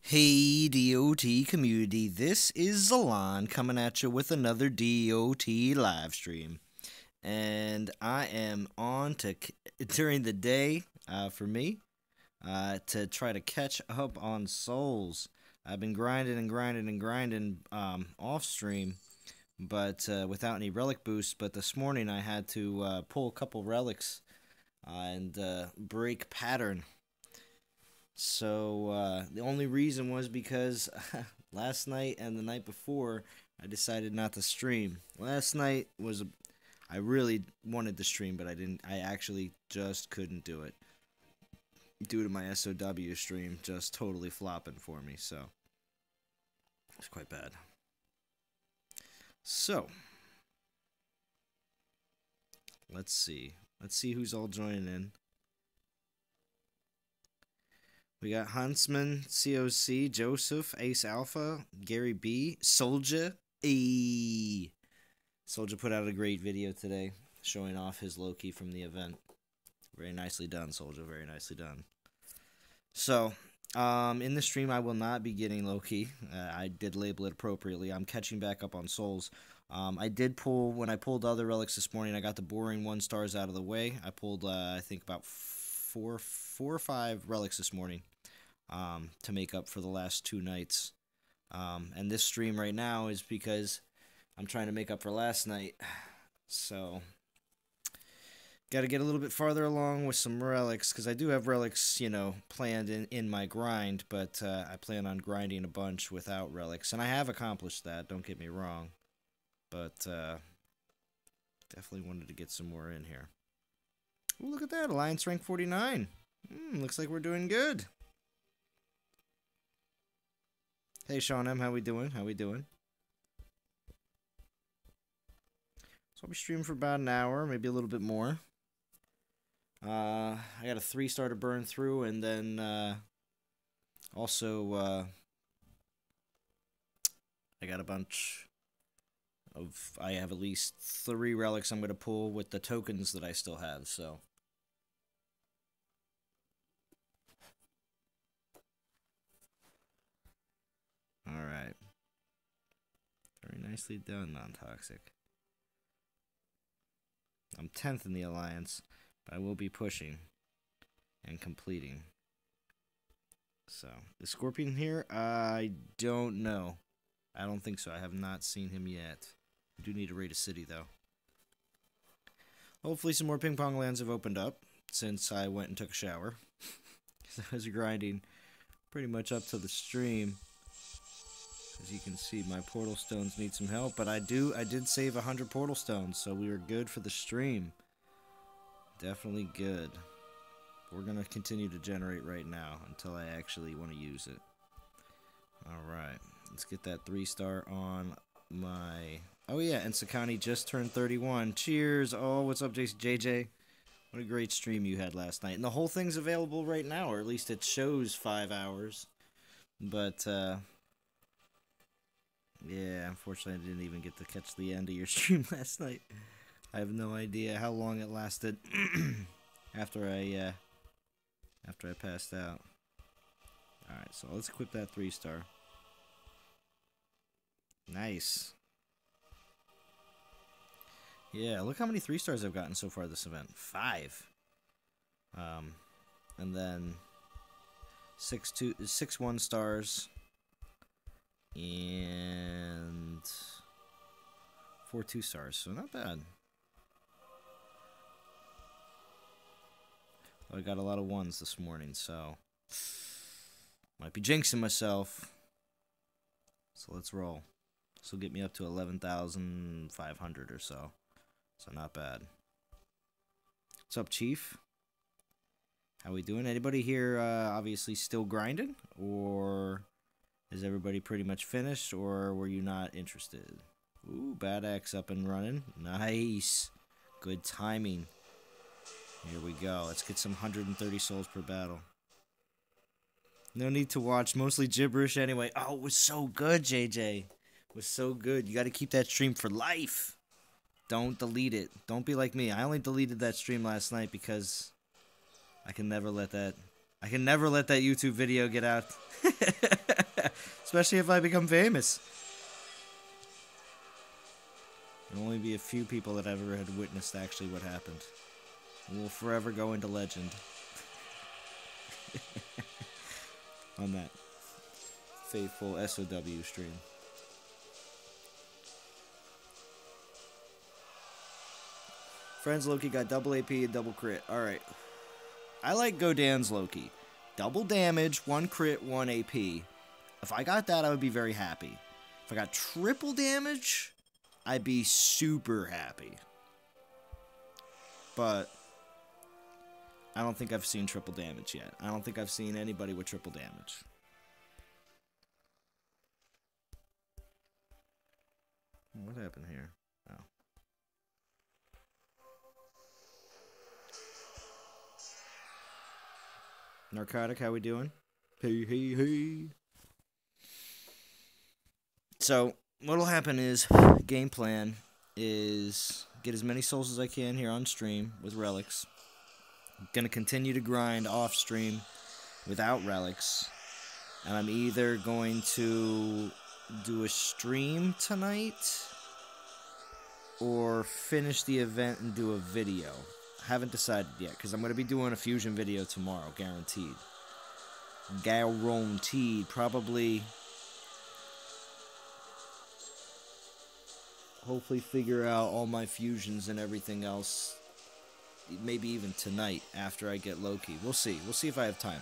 Hey DOT community, this is Zalon coming at you with another DOT live stream. And I am on to, during the day, for me, to try to catch up on souls. I've been grinding and grinding and grinding off stream, but without any relic boosts. But this morning I had to pull a couple relics and break pattern. So the only reason was because last night and the night before I decided not to stream. Last night was I really wanted to stream, but I didn't. I actually just couldn't do it due to my SOW stream just totally flopping for me. So it's quite bad. So let's see. Let's see who's all joining in. We got Huntsman, COC, Joseph, Ace Alpha, Gary B, Soldier. Soldier put out a great video today showing off his Loki from the event. Very nicely done, Soldier. Very nicely done. So, in the stream, I will not be getting Loki. I did label it appropriately. I'm catching back up on souls. I did pull, when I pulled other relics this morning, I got the boring 1 stars out of the way. I pulled, I think, about four or five relics this morning. To make up for the last 2 nights. And this stream right now is because I'm trying to make up for last night. So, got to get a little bit farther along with some relics, because I do have relics, you know, planned in my grind, but I plan on grinding a bunch without relics. And I have accomplished that, don't get me wrong. But, definitely wanted to get some more in here. Ooh, look at that, Alliance rank 49. Looks like we're doing good. Hey, Sean M, how we doing? How we doing? So I'll be streaming for about an hour, maybe a little bit more. I got a 3-star to burn through, and then also I got a bunch of. I have at least 3 relics I'm going to pull with the tokens that I still have. So. Alright. Very nicely done, non-toxic. I'm 10th in the Alliance, but I will be pushing and completing. So, is Scorpion here? I don't know. I don't think so. I have not seen him yet. I do need to raid a city, though. Hopefully some more ping pong lands have opened up since I went and took a shower. Because I was grinding pretty much up to the stream. As you can see, my portal stones need some help, but I did save 100 portal stones, so we were good for the stream. Definitely good. We're going to continue to generate right now until I actually want to use it. Alright, let's get that 3-star on my... Oh yeah, and Sakani just turned 31. Cheers! Oh, what's up, JJ? What a great stream you had last night. And the whole thing's available right now, or at least it shows 5 hours. But, yeah, unfortunately I didn't even get to catch the end of your stream last night. I have no idea how long it lasted after I passed out. Alright, so let's equip that 3-star. Nice. Yeah, look how many 3-stars I've gotten so far this event. 5. And then 6 1-stars. And 4 2-stars, so not bad. I got a lot of 1s this morning, so might be jinxing myself. So let's roll. This will get me up to 11,500 or so. So not bad. What's up, Chief? How we doing? Anybody here obviously still grinding? Or is everybody pretty much finished? Or were you not interested? Ooh, Bad Axe up and running. Nice. Good timing. Here we go. Let's get some 130 souls per battle. No need to watch. Mostly gibberish anyway. Oh, it was so good, JJ. It was so good. You got to keep that stream for life. Don't delete it. Don't be like me. I only deleted that stream last night because I can never let that I can never let that YouTube video get out. Especially if I become famous. There'll only be a few people that ever had witnessed actually what happened. And will forever go into legend. On that faithful SOW stream. Friends Loki got double AP and double crit. Alright. I like Godan's Loki. Double damage, 1 crit, 1 AP. If I got that, I would be very happy. If I got triple damage, I'd be super happy. But I don't think I've seen triple damage yet. I don't think I've seen anybody with triple damage. What happened here? Oh. Narcotic, how we doing? Hey, hey, hey. So, what'll happen is, game plan is get as many souls as I can here on stream with relics. I'm gonna continue to grind off stream without relics. And I'm either going to do a stream tonight or finish the event and do a video. I haven't decided yet, because I'm going to be doing a fusion video tomorrow, guaranteed. Guaranteed. Probably, hopefully figure out all my fusions and everything else, maybe even tonight after I get Loki. We'll see. We'll see if I have time.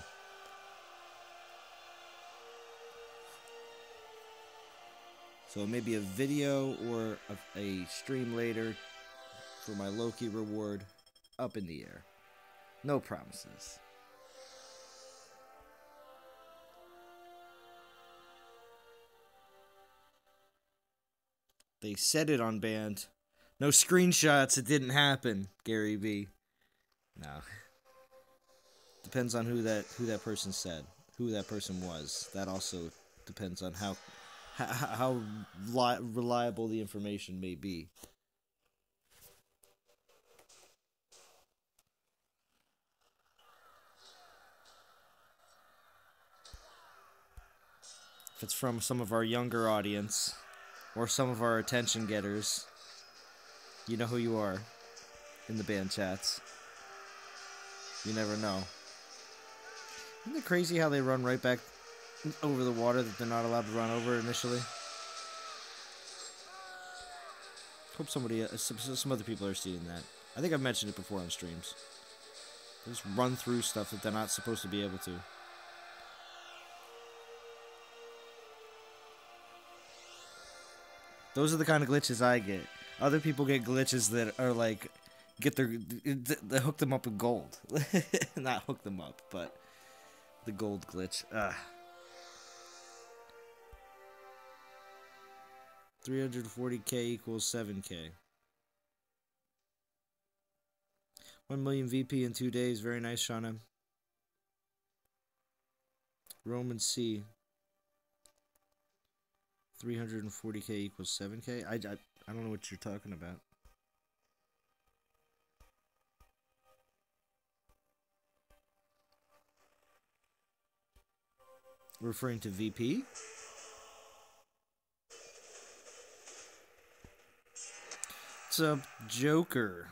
So maybe a video or a stream later for my Loki reward. Up in the air. No promises. They said it on band. No screenshots. It didn't happen, Gary B. No. Depends on who that person said. Who that person was. That also depends on how reliable the information may be. If it's from some of our younger audience, or some of our attention getters, you know who you are in the band chats. You never know. Isn't it crazy how they run right back over the water that they're not allowed to run over initially? Hope somebody, some other people are seeing that. I think I've mentioned it before on streams. They just run through stuff that they're not supposed to be able to. Those are the kind of glitches I get. Other people get glitches that are like, they hook them up with gold. Not hook them up, but the gold glitch. 340k equals 7k. 1 million VP in 2 days. Very nice, Shauna. Roman C. 340k equals 7k? I don't know what you're talking about. Referring to VP? What's up, Joker?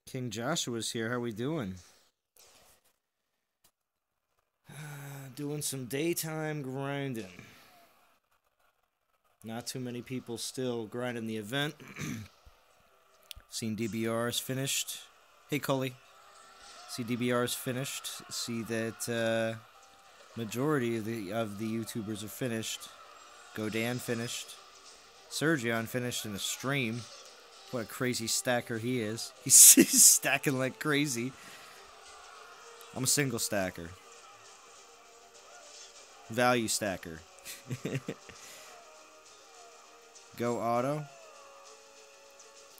King Joshua's here. How we doing? Doing some daytime grinding. Not too many people still grinding the event. Seen DBR's finished. Hey, Cully. See DBR's finished. See that majority of the YouTubers are finished. Godan finished. Sergion finished in a stream. What a crazy stacker he is. He's stacking like crazy. I'm a single stacker. Value stacker. Go auto?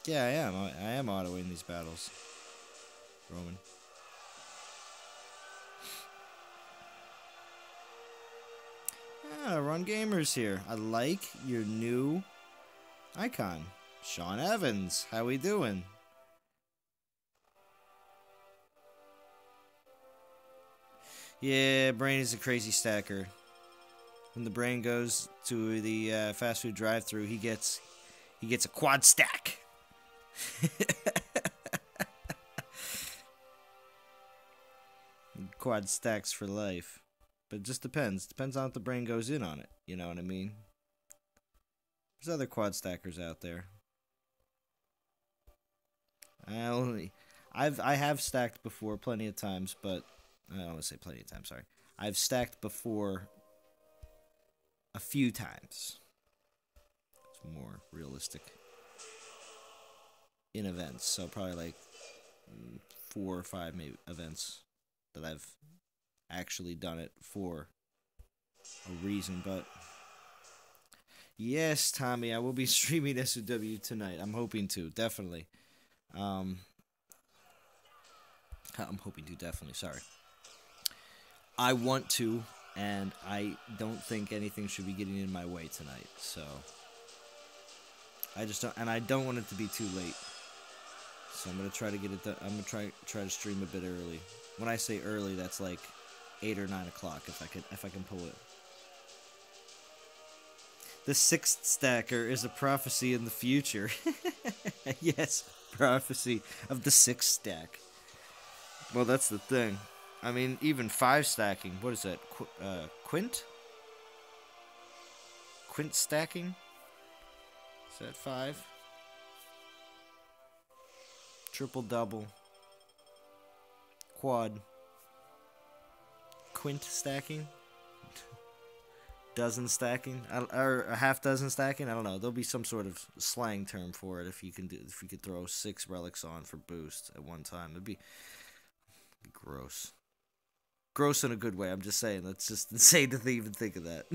Yeah, I am. I am autoing these battles. Roman. Ah, Run Gamer's here. I like your new icon. Sean Evans. How we doing? Yeah, Brain is a crazy stacker. When the Brain goes to the fast food drive-thru, he gets a quad stack. Quad stacks for life. But it just depends. Depends on if the Brain goes in on it. You know what I mean? There's other quad stackers out there. I have stacked before plenty of times, but I don't want to say plenty of times. Sorry, I've stacked before a few times. It's more realistic in events, so probably like 4 or 5 maybe events that I've actually done it for a reason. But yes, Tommy, I will be streaming SOW tonight. I'm hoping to, definitely. I'm hoping to, definitely. Sorry. I want to, and I don't think anything should be getting in my way tonight. So I just don't, and I don't want it to be too late. So I'm gonna try to get it done. I'm gonna try to stream a bit early. When I say early, that's like 8 or 9 o'clock if I can pull it. The sixth stacker is a prophecy in the future. Yes, prophecy of the sixth stack. Well, that's the thing. I mean, even 5 stacking. What is that? Quint? Quint stacking? Is that 5? Triple double. Quad. Quint stacking? Dozen stacking? Or a half dozen stacking? I don't know. There'll be some sort of slang term for it if you could throw 6 relics on for boost at one time. It'd be gross. Gross in a good way, I'm just saying. That's just insane to even think of that.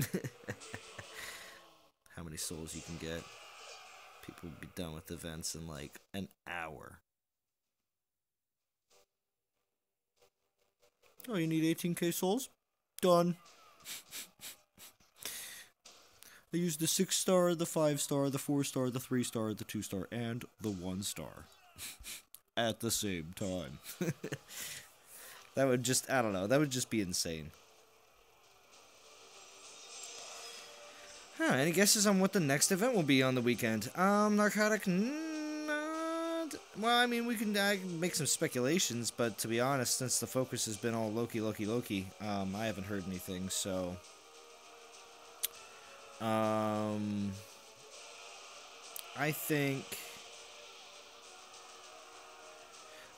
How many souls you can get. People will be done with events in like an hour. Oh, you need 18k souls? Done. I used the 6-star, the 5-star, the 4-star, the 3-star, the 2-star, and the 1-star. At the same time. That would just, I don't know, that would just be insane. Any guesses on what the next event will be on the weekend? Narcotic, not... Well, I mean, I can make some speculations, but to be honest, since the focus has been all Loki, I haven't heard anything, so... I think...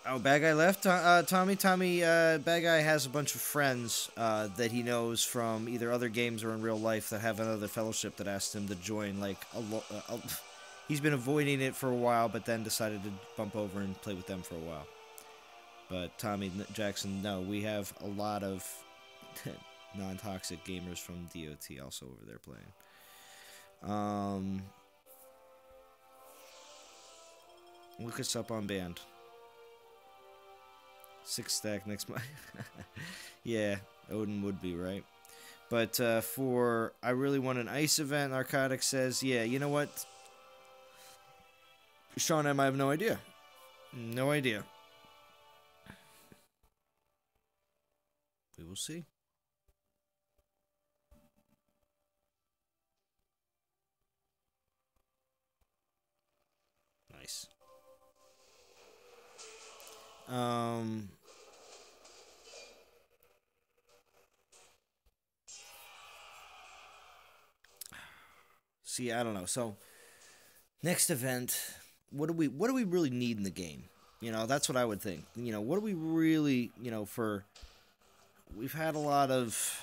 Oh, Bad Guy left? Tommy, Bad Guy has a bunch of friends that he knows from either other games or in real life that have another fellowship that asked him to join. Like, he's been avoiding it for a while, but then decided to bump over and play with them for a while. But Tommy Jackson, no, we have a lot of non-toxic gamers from DOT also over there playing. Look us up on band. 6 stack next month. Yeah, Odin would be, right? But I really want an ice event, Narcotic says, yeah, you know what? Sean M, I have no idea. No idea. We will see. Nice. See, I don't know. So, next event, what do we really need in the game? You know, that's what I would think. You know, what do we really, you know, we've had a lot of,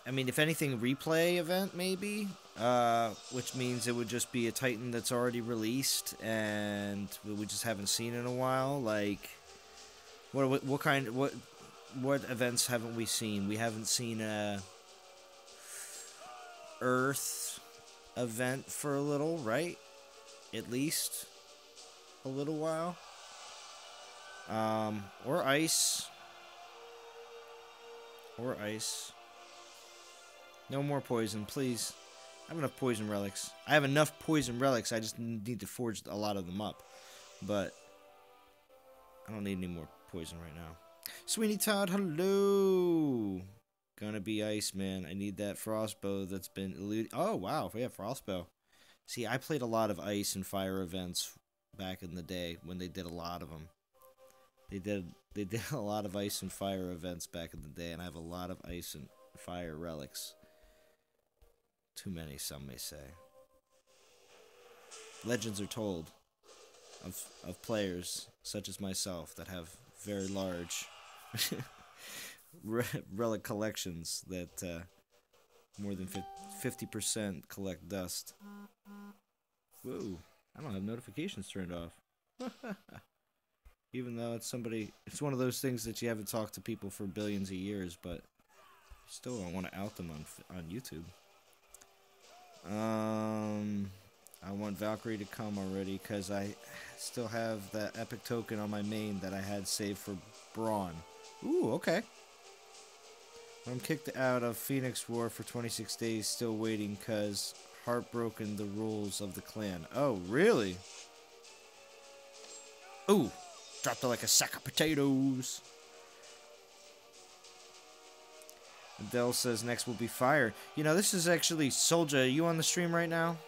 I mean, if anything, replay event maybe, which means it would just be a Titan that's already released and we just haven't seen in a while. Like, what events haven't we seen? We haven't seen a Earth event for a little, right? At least a little while. Or ice. Or ice. No more poison, please. I have enough poison relics. I have enough poison relics, I just need to forge a lot of them up. But I don't need any more poison right now. Sweeney Todd, hello. Gonna be ice, man. I need that frostbow that's been eluded. Oh, wow. We have frostbow. See, I played a lot of ice and fire events back in the day when they did a lot of them. They did a lot of ice and fire events back in the day, and I have a lot of ice and fire relics. Too many, some may say. Legends are told of players such as myself that have very large relic collections that more than 50% collect dust. Whoa, I don't have notifications turned off. Even though it's one of those things that you haven't talked to people for billions of years, but still don't want to out them on YouTube. I want Valkyrie to come already, because I still have that epic token on my main that I had saved for Braun. Ooh, okay. I'm kicked out of Phoenix War for 26 days, still waiting, because heartbroken the rules of the clan. Oh, really? Ooh, dropped it like a sack of potatoes. Adele says next will be fire. You know, this is actually Soldier. Are you on the stream right now?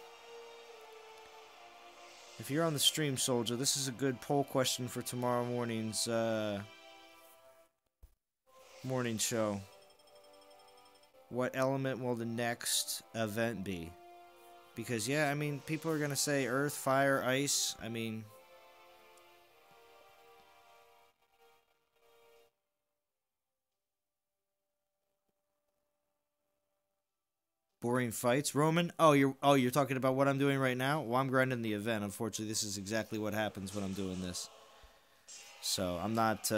If you're on the stream, Soldier, this is a good poll question for tomorrow morning's morning show. What element will the next event be? Because, yeah, I mean, people are going to say earth, fire, ice. I mean, boring fights. Roman? Oh, you're talking about what I'm doing right now? Well, I'm grinding the event. Unfortunately, this is exactly what happens when I'm doing this. So, I'm not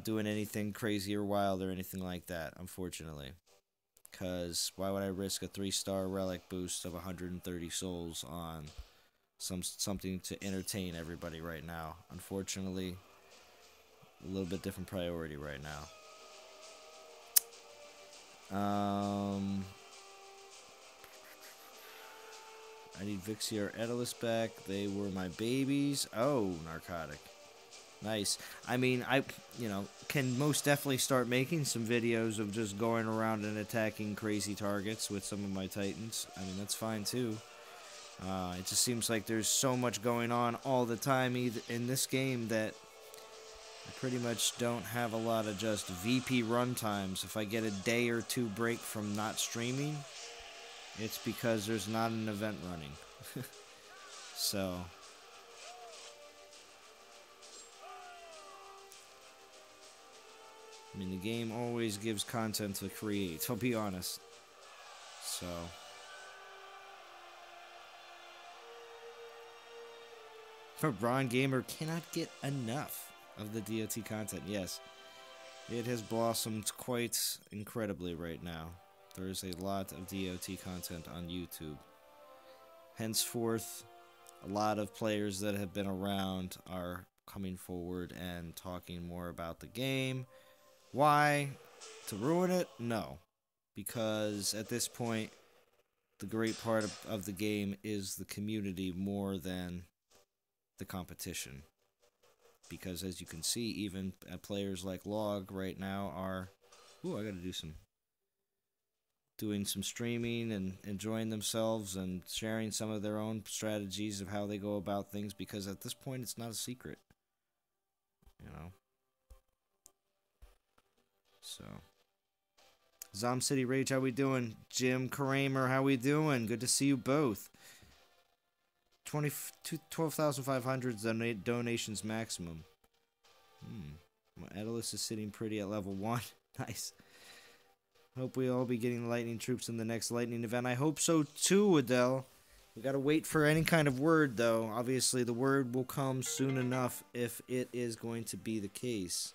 doing anything crazy or wild or anything like that, unfortunately. Because why would I risk a 3-star relic boost of 130 souls on something to entertain everybody right now? Unfortunately, a little bit different priority right now. I need Vixie or Edelus back. They were my babies. Oh, narcotic. Nice. I mean, I can most definitely start making some videos of just going around and attacking crazy targets with some of my Titans. I mean, that's fine too. It just seems like there's so much going on all the time in this game that I pretty much don't have a lot of just VP run times. If I get a day or two break from not streaming, it's because there's not an event running. So, I mean, the game always gives content to create, I'll be honest. So, Ron Gamer cannot get enough of the DOT content. Yes, it has blossomed quite incredibly right now. There is a lot of DOT content on YouTube. Henceforth, a lot of players that have been around are coming forward and talking more about the game. Why? To ruin it? No. Because at this point, the great part of the game is the community more than the competition. Because as you can see, even players like Log right now are... Ooh, I gotta doing some streaming and enjoying themselves and sharing some of their own strategies of how they go about things, because at this point it's not a secret. You know? So, Zom City Rage, how we doing? Jim Kramer, how we doing? Good to see you both. 12,500 donations maximum. My Edelus is sitting pretty at level 1. Nice. Hope we all be getting lightning troops in the next lightning event. I hope so too, Adele. We gotta wait for any kind of word, though. Obviously, the word will come soon enough if it is going to be the case.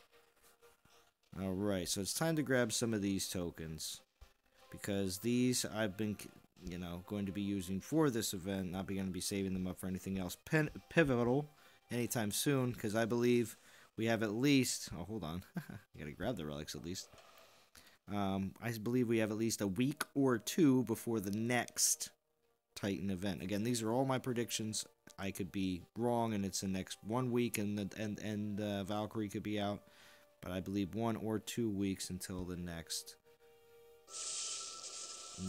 Alright, so it's time to grab some of these tokens. Because these I've been, going to be using for this event. Not going to be saving them up for anything else pivotal anytime soon. Because I believe we have at least... Oh, hold on. I gotta grab the relics at least. I believe we have at least a week or two before the next Titan event. Again, these are all my predictions. I could be wrong, and it's the next 1 week, and Valkyrie could be out. But I believe 1 or 2 weeks until the next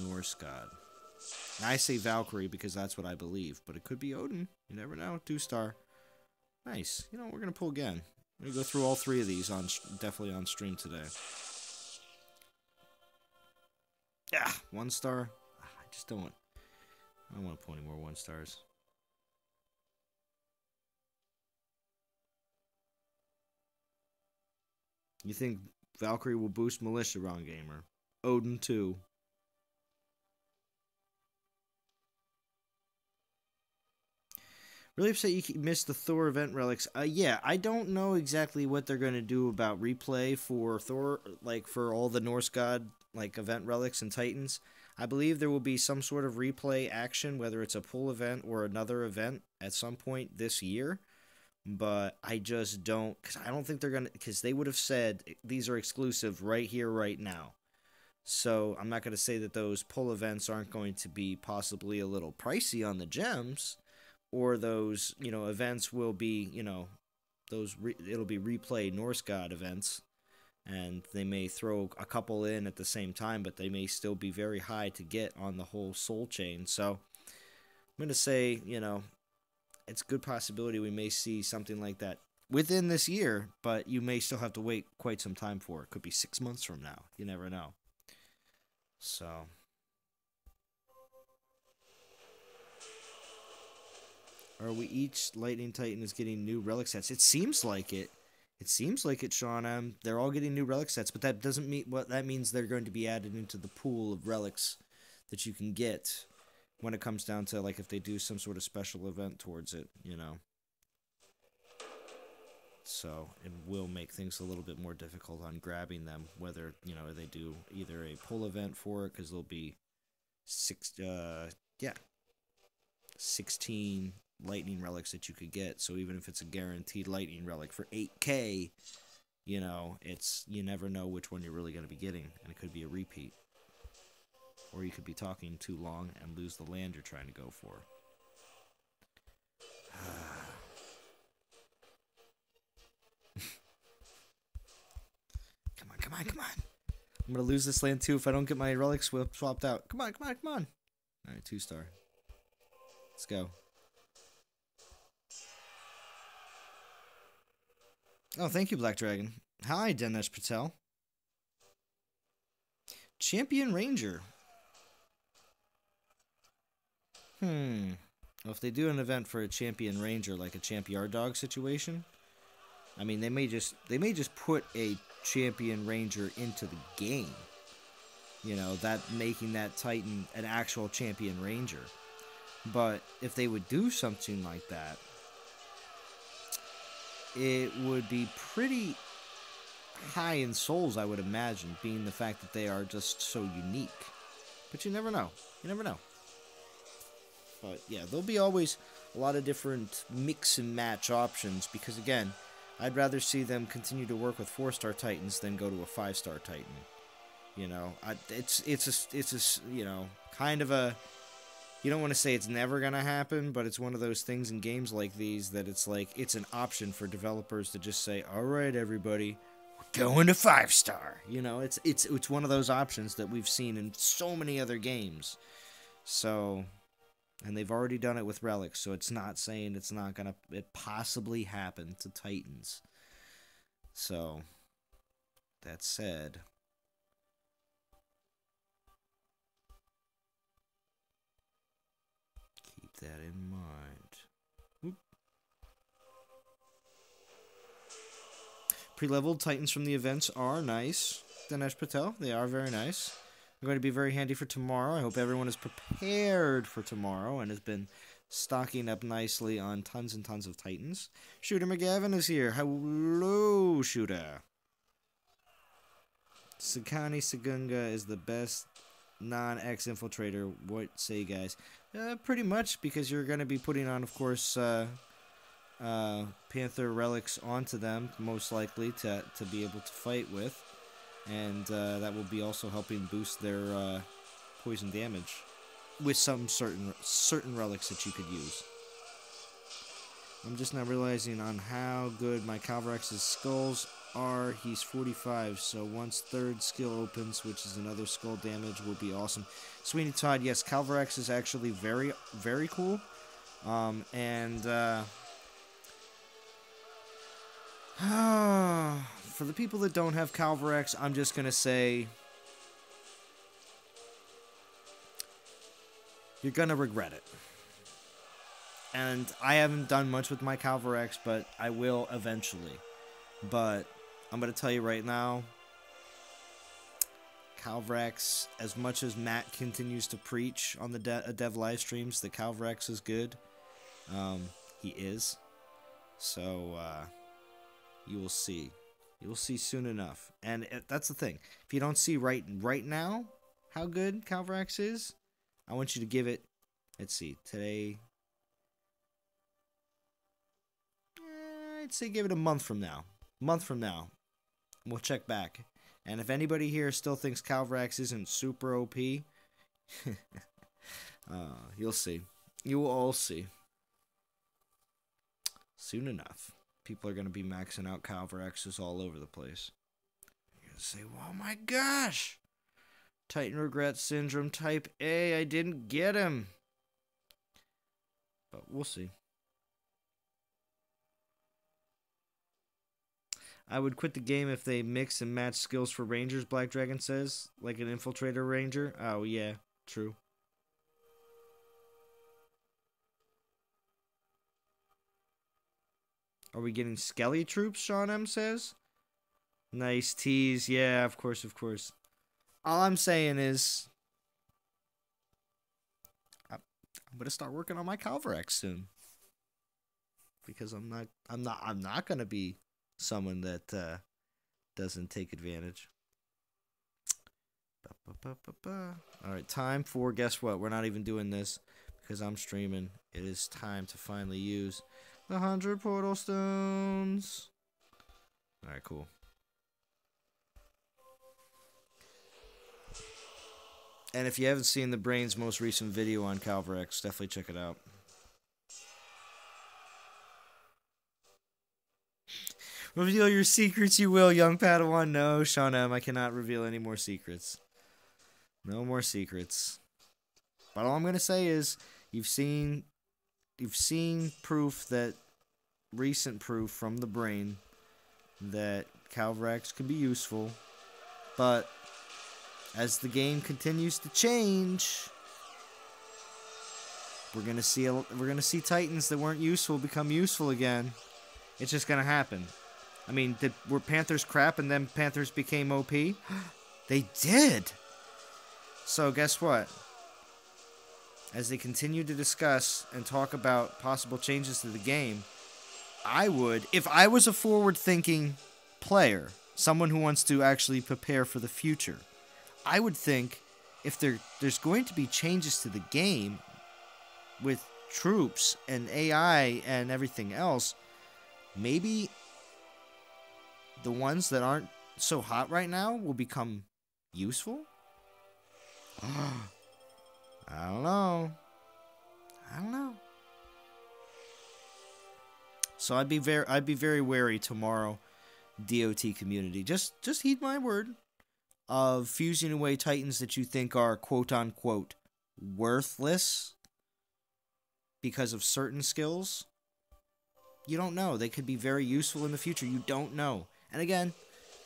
Norse god. And I say Valkyrie because that's what I believe, but it could be Odin. You never know. 2-star. Nice. You know, we're gonna pull again. We're gonna go through all 3 of these definitely on stream today. Yeah, 1-star. I just don't. I don't want to pull any more 1-stars. You think Valkyrie will boost Militia, Ron Gamer? Odin 2. Really upset you missed the Thor event relics. Yeah, I don't know exactly what they're going to do about replay for Thor, like for all the Norse god like event relics and Titans. I believe there will be some sort of replay action, whether it's a pull event or another event at some point this year. But I just don't, because I don't think they're going to, because they would have said these are exclusive right here, right now. So I'm not going to say that those pull events aren't going to be possibly a little pricey on the gems, or those, you know, events will be, you know, it'll be replay Norse God events, and they may throw a couple in at the same time, but they may still be very high to get on the whole soul chain. So I'm going to say, you know, it's a good possibility we may see something like that within this year, but you may still have to wait quite some time for it. Could be 6 months from now. You never know. So are we each Lightning Titan is getting new relic sets? It seems like it. It seems like it, Sean. They're all getting new relic sets, but that doesn't mean what that means. They're going to be added into the pool of relics that you can get when it comes down to, like, if they do some sort of special event towards it, you know. So it will make things a little bit more difficult on grabbing them, whether, you know, they do either a pull event for it, because there'll be 16 lightning relics that you could get. So even if it's a guaranteed lightning relic for 8K, you know, you never know which one you're really going to be getting, and it could be a repeat. Or you could be talking too long and lose the land you're trying to go for. Come on. I'm going to lose this land too if I don't get my relics swapped out. Come on. Alright, 2-star. Let's go. Oh, thank you, Black Dragon. Hi, Dinesh Patel. Champion Ranger. Well, if they do an event for a Champion Ranger, like a Champ Yard Dog situation, I mean, they may just put a Champion Ranger into the game. You know, that making that Titan an actual Champion Ranger. But if they would do something like that, it would be pretty high in souls, I would imagine, being the fact that they are just so unique. But you never know. But yeah, there'll be always a lot of different mix and match options, because again, I'd rather see them continue to work with 4-star Titans than go to a 5-star Titan. You know, it's you know, kind of a, you don't want to say it's never going to happen, but it's one of those things in games like these that it's like, it's an option for developers to just say, all right, everybody, we're going to 5-star. You know, it's one of those options that we've seen in so many other games. So, and they've already done it with relics, so it's not saying it's not going to possibly happen to Titans. So, that said, keep that in mind. Oop. Pre-leveled Titans from the events are nice. Dinesh Patel, they are very nice. They're going to be very handy for tomorrow. I hope everyone is prepared for tomorrow and has been stocking up nicely on tons and tons of Titans. Shooter McGavin is here. Hello, Shooter. Sakani Sagunga is the best non-X infiltrator. What say, guys? Pretty much, because you're going to be putting on, of course, Panther relics onto them, most likely, to be able to fight with. And that will be also helping boost their poison damage with some certain relics that you could use. I'm just not realizing on how good my Calvarex's skulls are. He's 45, so once third skill opens, which is another skull damage, will be awesome. Sweeney Todd, yes, Calvarex is actually very, very cool. For the people that don't have Calvarex, I'm just going to say you're going to regret it. And I haven't done much with my Calvarex, but I will eventually. But I'm going to tell you right now, Calvarex, as much as Matt continues to preach on the dev live streams that Calvarex is good, he is. So, you will see. You will see soon enough. And that's the thing. If you don't see right now how good Calvarex is, I want you to give it, let's see, today, I'd say give it a month from now. We'll check back. And if anybody here still thinks Calvarex isn't super OP, you'll see. You will all see. Soon enough. People are going to be maxing out Calvarexes all over the place. You're going to say, oh my gosh! Titan Regret Syndrome Type A, I didn't get him. But we'll see. I would quit the game if they mix and match skills for Rangers, Black Dragon says. Like an Infiltrator Ranger. Oh, yeah. True. Are we getting Skelly troops, Sean M says? Nice tease. Yeah, of course, of course. All I'm saying is I'm going to start working on my Calvarex soon. Because I'm not going to be someone that doesn't take advantage. Alright, time for, guess what? We're not even doing this because I'm streaming. It is time to finally use the 100 portal stones. Alright, cool. And if you haven't seen the Brain's most recent video on Calvarex, definitely check it out. Reveal your secrets, you will, young Padawan. No, Sean M, I cannot reveal any more secrets. No more secrets. But all I'm going to say is, you've seen proof that, recent proof from the Brain, that Calvarex can be useful. But, as the game continues to change, we're going to see Titans that weren't useful become useful again. It's just going to happen. I mean, were Panthers crap and then Panthers became OP? They did! So, guess what? As they continue to discuss and talk about possible changes to the game, I would, if I was a forward-thinking player, someone who wants to actually prepare for the future, I would think if there's going to be changes to the game with troops and AI and everything else, maybe the ones that aren't so hot right now will become useful? I don't know. So I'd be very wary tomorrow, DOT community. Just heed my word of fusing away Titans that you think are quote unquote worthless because of certain skills. You don't know. They could be very useful in the future. You don't know. And again,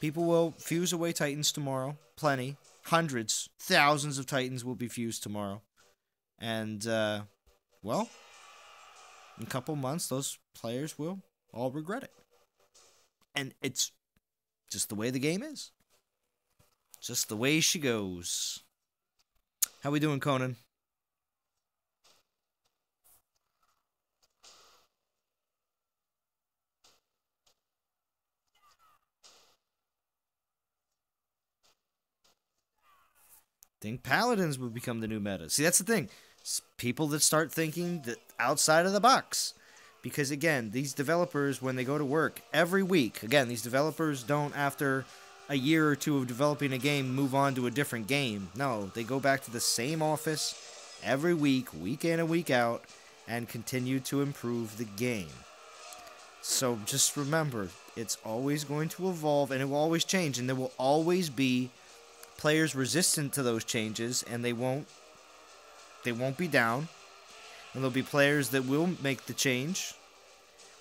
people will fuse away Titans tomorrow. Plenty. Hundreds, thousands of Titans will be fused tomorrow. And, well, in a couple months, those players will all regret it. And it's just the way the game is. Just the way she goes. How we doing, Conan? Think Paladins would become the new meta. See, that's the thing. It's people that start thinking that outside of the box. Because, again, these developers, when they go to work every week, again, these developers don't, after a year or two of developing a game, move on to a different game. No, they go back to the same office every week in and week out, and continue to improve the game. So just remember, it's always going to evolve and it will always change, and there will always be players resistant to those changes, and they won't be down. And there'll be players that will make the change.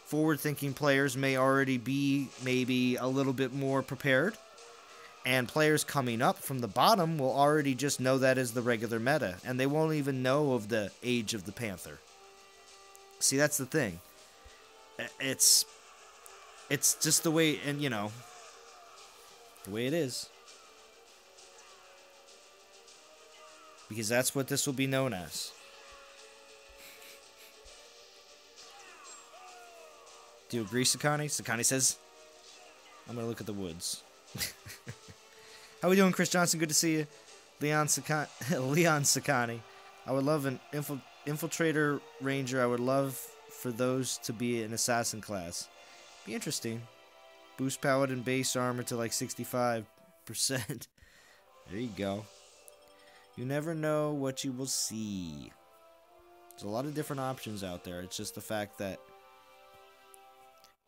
Forward-thinking players may already be maybe a little bit more prepared. And players coming up from the bottom will already just know that as the regular meta. And they won't even know of the age of the Panther. See, that's the thing. It's just the way, and you know, the way it is. Because that's what this will be known as. Do you agree, Sakani? Sakani says, I'm going to look at the woods. How we doing, Chris Johnson? Good to see you. Leon Sakani. I would love an infiltrator ranger. I would love for those to be an assassin class. Be interesting. Boost paladin base armor to like 65%. There you go. You never know what you will see. There's a lot of different options out there. It's just the fact that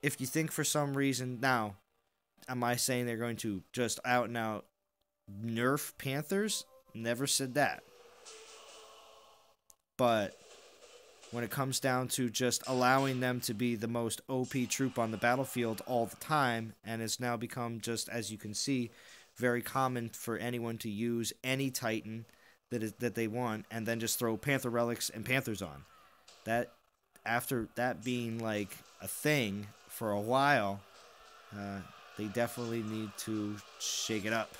if you think for some reason, now, am I saying they're going to just out and out nerf Panthers? Never said that. But when it comes down to just allowing them to be the most OP troop on the battlefield all the time, and it's now become just, as you can see, very common for anyone to use any Titan that they want, and then just throw Panther relics and Panthers on. That, after that being like a thing for a while, they definitely need to shake it up.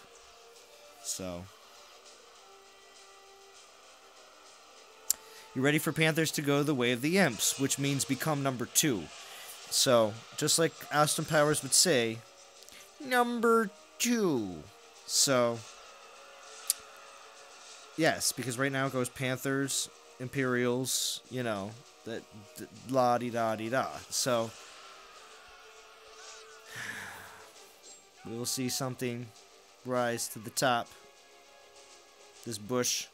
So, you're ready for Panthers to go the way of the Imps, which means become number 2. So, just like Austin Powers would say, number 2. So, yes, because right now it goes Panthers, Imperials, you know, that la-di-da-di-da. So, we will see something rise to the top. This bush.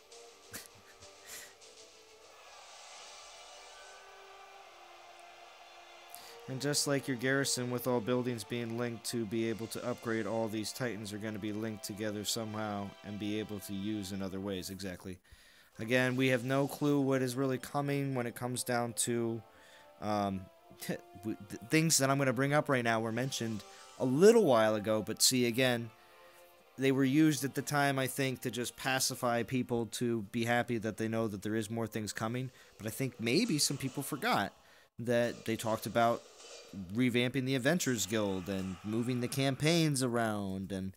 And just like your garrison, with all buildings being linked to be able to upgrade, all these Titans are going to be linked together somehow and be able to use in other ways. Exactly. Again, we have no clue what is really coming when it comes down to things that I'm going to bring up right now were mentioned a little while ago, but see, again, they were used at the time, I think, to just pacify people to be happy that they know that there is more things coming. But I think maybe some people forgot that they talked about revamping the Adventurers Guild and moving the campaigns around, and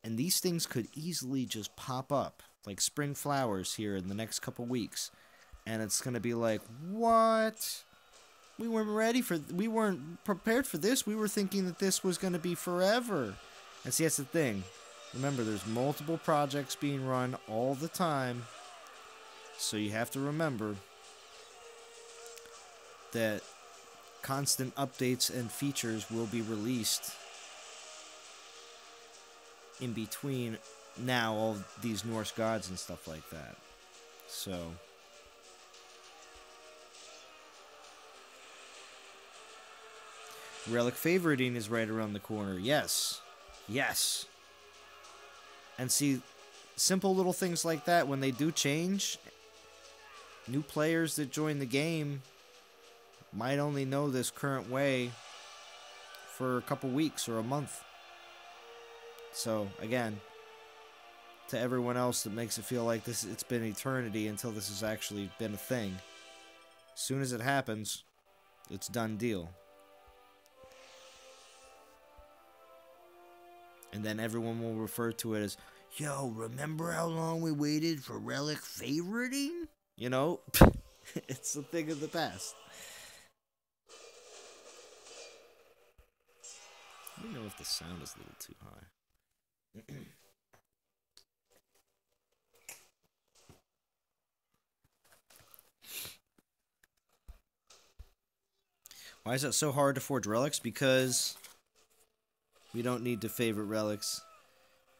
these things could easily just pop up like spring flowers here in the next couple weeks, and it's gonna be like, what? We weren't prepared for this. We were thinking that this was gonna be forever. And see, that's the thing. Remember, there's multiple projects being run all the time, so you have to remember that constant updates and features will be released in between now all these Norse gods and stuff like that. So, relic favoriting is right around the corner. Yes. Yes. And see, simple little things like that, when they do change, new players that join the game might only know this current way for a couple weeks or a month. So, again, to everyone else that makes it feel like it's been eternity until this has actually been a thing, as soon as it happens, it's done deal. And then everyone will refer to it as, yo, remember how long we waited for relic favoriting? You know, it's a thing of the past. Let me know if the sound is a little too high. Why is it so hard to forge relics? Because we don't need to favorite relics.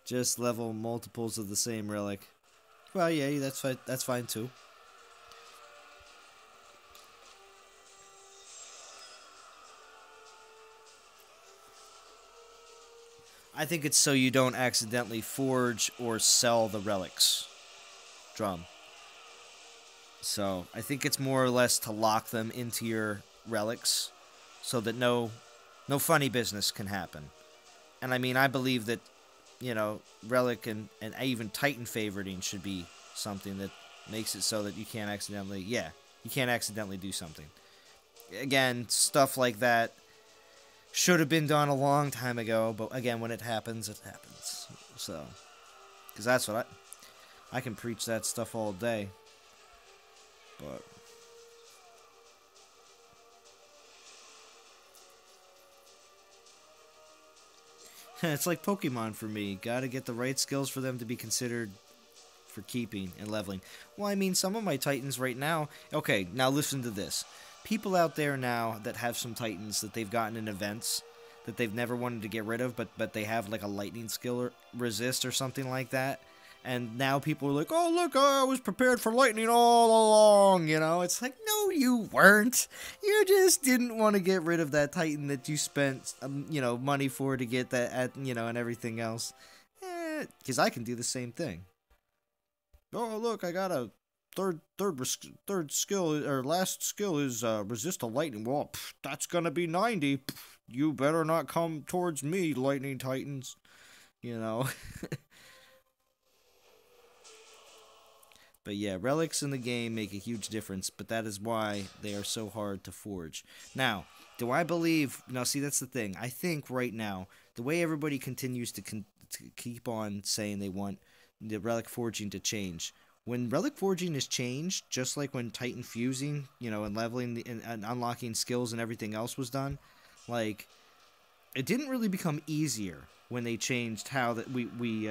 Just level multiples of the same relic. Well, yeah, that's fine too. I think it's so you don't accidentally forge or sell the relics drum. So I think it's more or less to lock them into your relics so that no funny business can happen. And I mean, I believe that, relic and even Titan favoriting should be something that makes it so that you can't accidentally, do something. Again, stuff like that should have been done a long time ago, but again, when it happens, it happens. So, because that's what I can preach that stuff all day. But it's like Pokemon for me. Gotta get the right skills for them to be considered for keeping and leveling. Well, I mean, some of my Titans right now... Okay, now listen to this. People out there now that have some Titans that they've gotten in events that they've never wanted to get rid of, but they have like a lightning skill or resist or something like that. And now people are like, oh, look, I was prepared for lightning all along, It's like, no, you weren't. You just didn't want to get rid of that Titan that you spent, money for to get that, and everything else. Because I can do the same thing. Oh, look, I got a third skill, or last skill is resist to lightning. Well, that's going to be 90. You better not come towards me, lightning Titans. But yeah, relics in the game make a huge difference, but that is why they are so hard to forge. Now, do I believe... Now, see, that's the thing. I think right now, the way everybody continues to keep on saying they want the relic forging to change, when relic forging is changed, just like when Titan fusing, and leveling and unlocking skills and everything else was done, like, it didn't really become easier when they changed how that we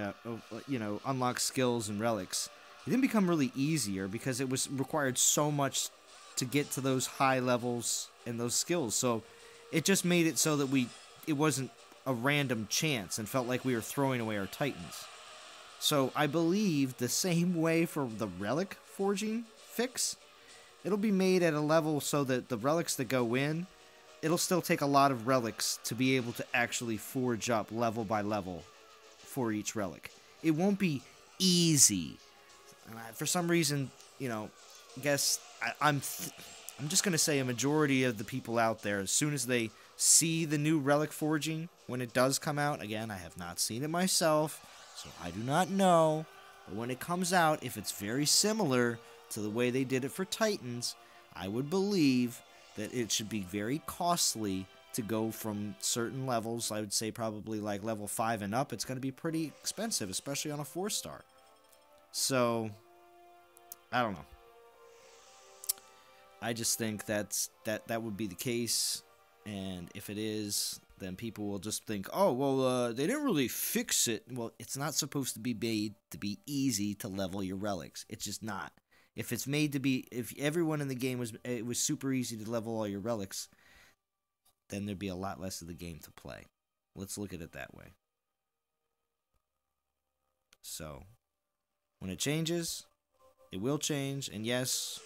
unlock skills and relics. It didn't become really easier because it was required so much to get to those high levels and those skills. So it just made it so that it wasn't a random chance and felt like we were throwing away our Titans. So I believe the same way for the relic forging fix, it'll be made at a level so that the relics that go in, it'll still take a lot of relics to be able to actually forge up level by level for each relic. It won't be easy. For some reason, I guess I'm just going to say a majority of the people out there, as soon as they see the new relic forging, when it does come out, again, I have not seen it myself, so I do not know, but when it comes out, if it's very similar to the way they did it for Titans, I would believe that it should be very costly to go from certain levels. I would say probably like level 5 and up, it's going to be pretty expensive, especially on a 4-star. So, I don't know. I just think that would be the case, and if it is, then people will just think, oh, well, they didn't really fix it. Well, it's not supposed to be made to be easy to level your relics. It's just not. If it's made to be, if everyone in the game it was super easy to level all your relics, then there'd be a lot less of the game to play. Let's look at it that way. So, when it changes, it will change, and yes.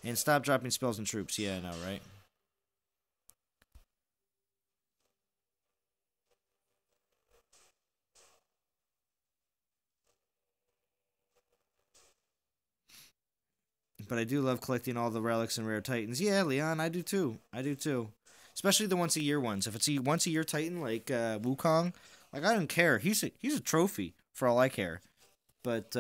And stop dropping spells and troops. Yeah, I know, right? But I do love collecting all the relics and rare Titans. Yeah, Leon, I do too. Especially the once-a-year ones. If it's a once-a-year Titan like Wukong, like, I don't care. He's a trophy for all I care. But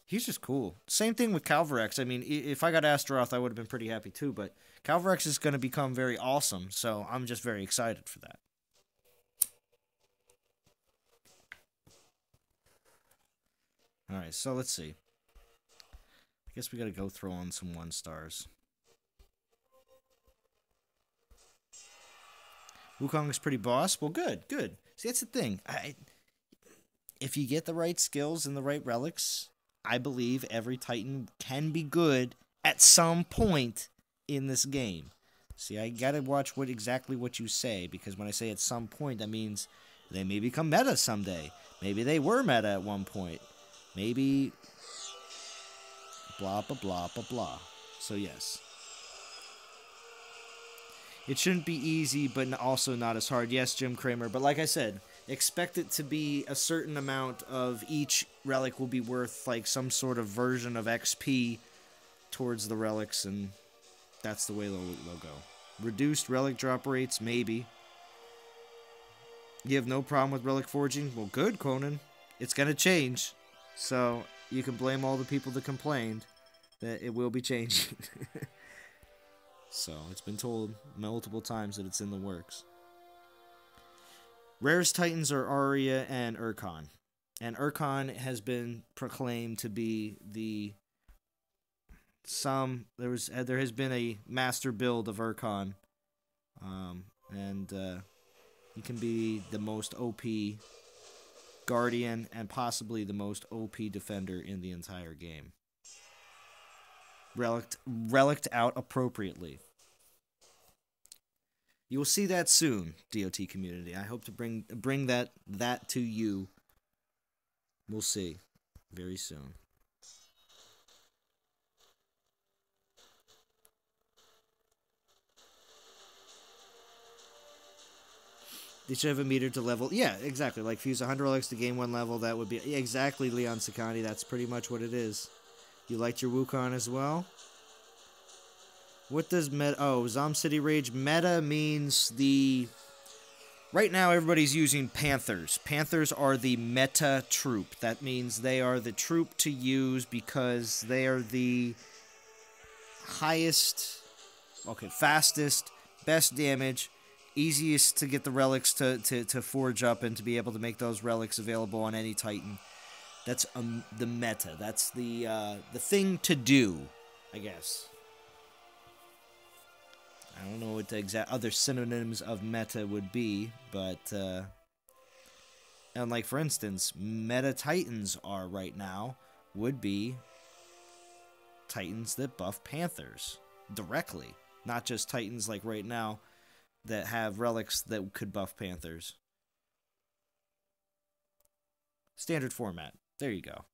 he's just cool. Same thing with Calvarex. I mean, if I got Astaroth, I would have been pretty happy too. But Calvarex is going to become very awesome, so I'm just very excited for that. Alright, so let's see. I guess we got to go throw on some 1-stars. Wukong is pretty boss. Well, good. See, that's the thing. If you get the right skills and the right relics, I believe every Titan can be good at some point in this game. See, I gotta watch exactly what you say, because when I say at some point, that means they may become meta someday. Maybe they were meta at one point. Maybe blah, blah, blah, blah, blah. So, yes. It shouldn't be easy, but also not as hard. Yes, Jim Kramer. But like I said, expect it to be a certain amount of each relic will be worth like some sort of version of XP towards the relics, and that's the way they'll go. Reduced relic drop rates, maybe. You have no problem with relic forging? Well, good, Conan. It's going to change. So you can blame all the people that complained that it will be changing. So it's been told multiple times that it's in the works. Rarest Titans are Arya and Urkon. And Urkon has been proclaimed to be there has been a master build of Urkon. He can be the most OP Guardian and possibly the most OP defender in the entire game. Reliced out appropriately. You will see that soon, DOT community. I hope to bring that to you. We'll see very soon. They should have a meter to level. Yeah, exactly. Like, fuse 100 relics to gain 1 level. That would be... Exactly, Leon Sakani. That's pretty much what it is. You liked your Wukong as well? What does meta... Oh, Zom City Rage. Meta means the... Right now, everybody's using Panthers. Panthers are the meta troop. That means they are the troop to use because they are the highest... Okay, fastest, best damage... Easiest to get the relics to forge up and to be able to make those relics available on any Titan. That's the meta. That's the thing to do, I guess. I don't know what the exact other synonyms of meta would be, but and like for instance, meta Titans are right now would be Titans that buff Panthers directly, not just Titans like right now that have relics that could buff Panthers. Standard format. There you go.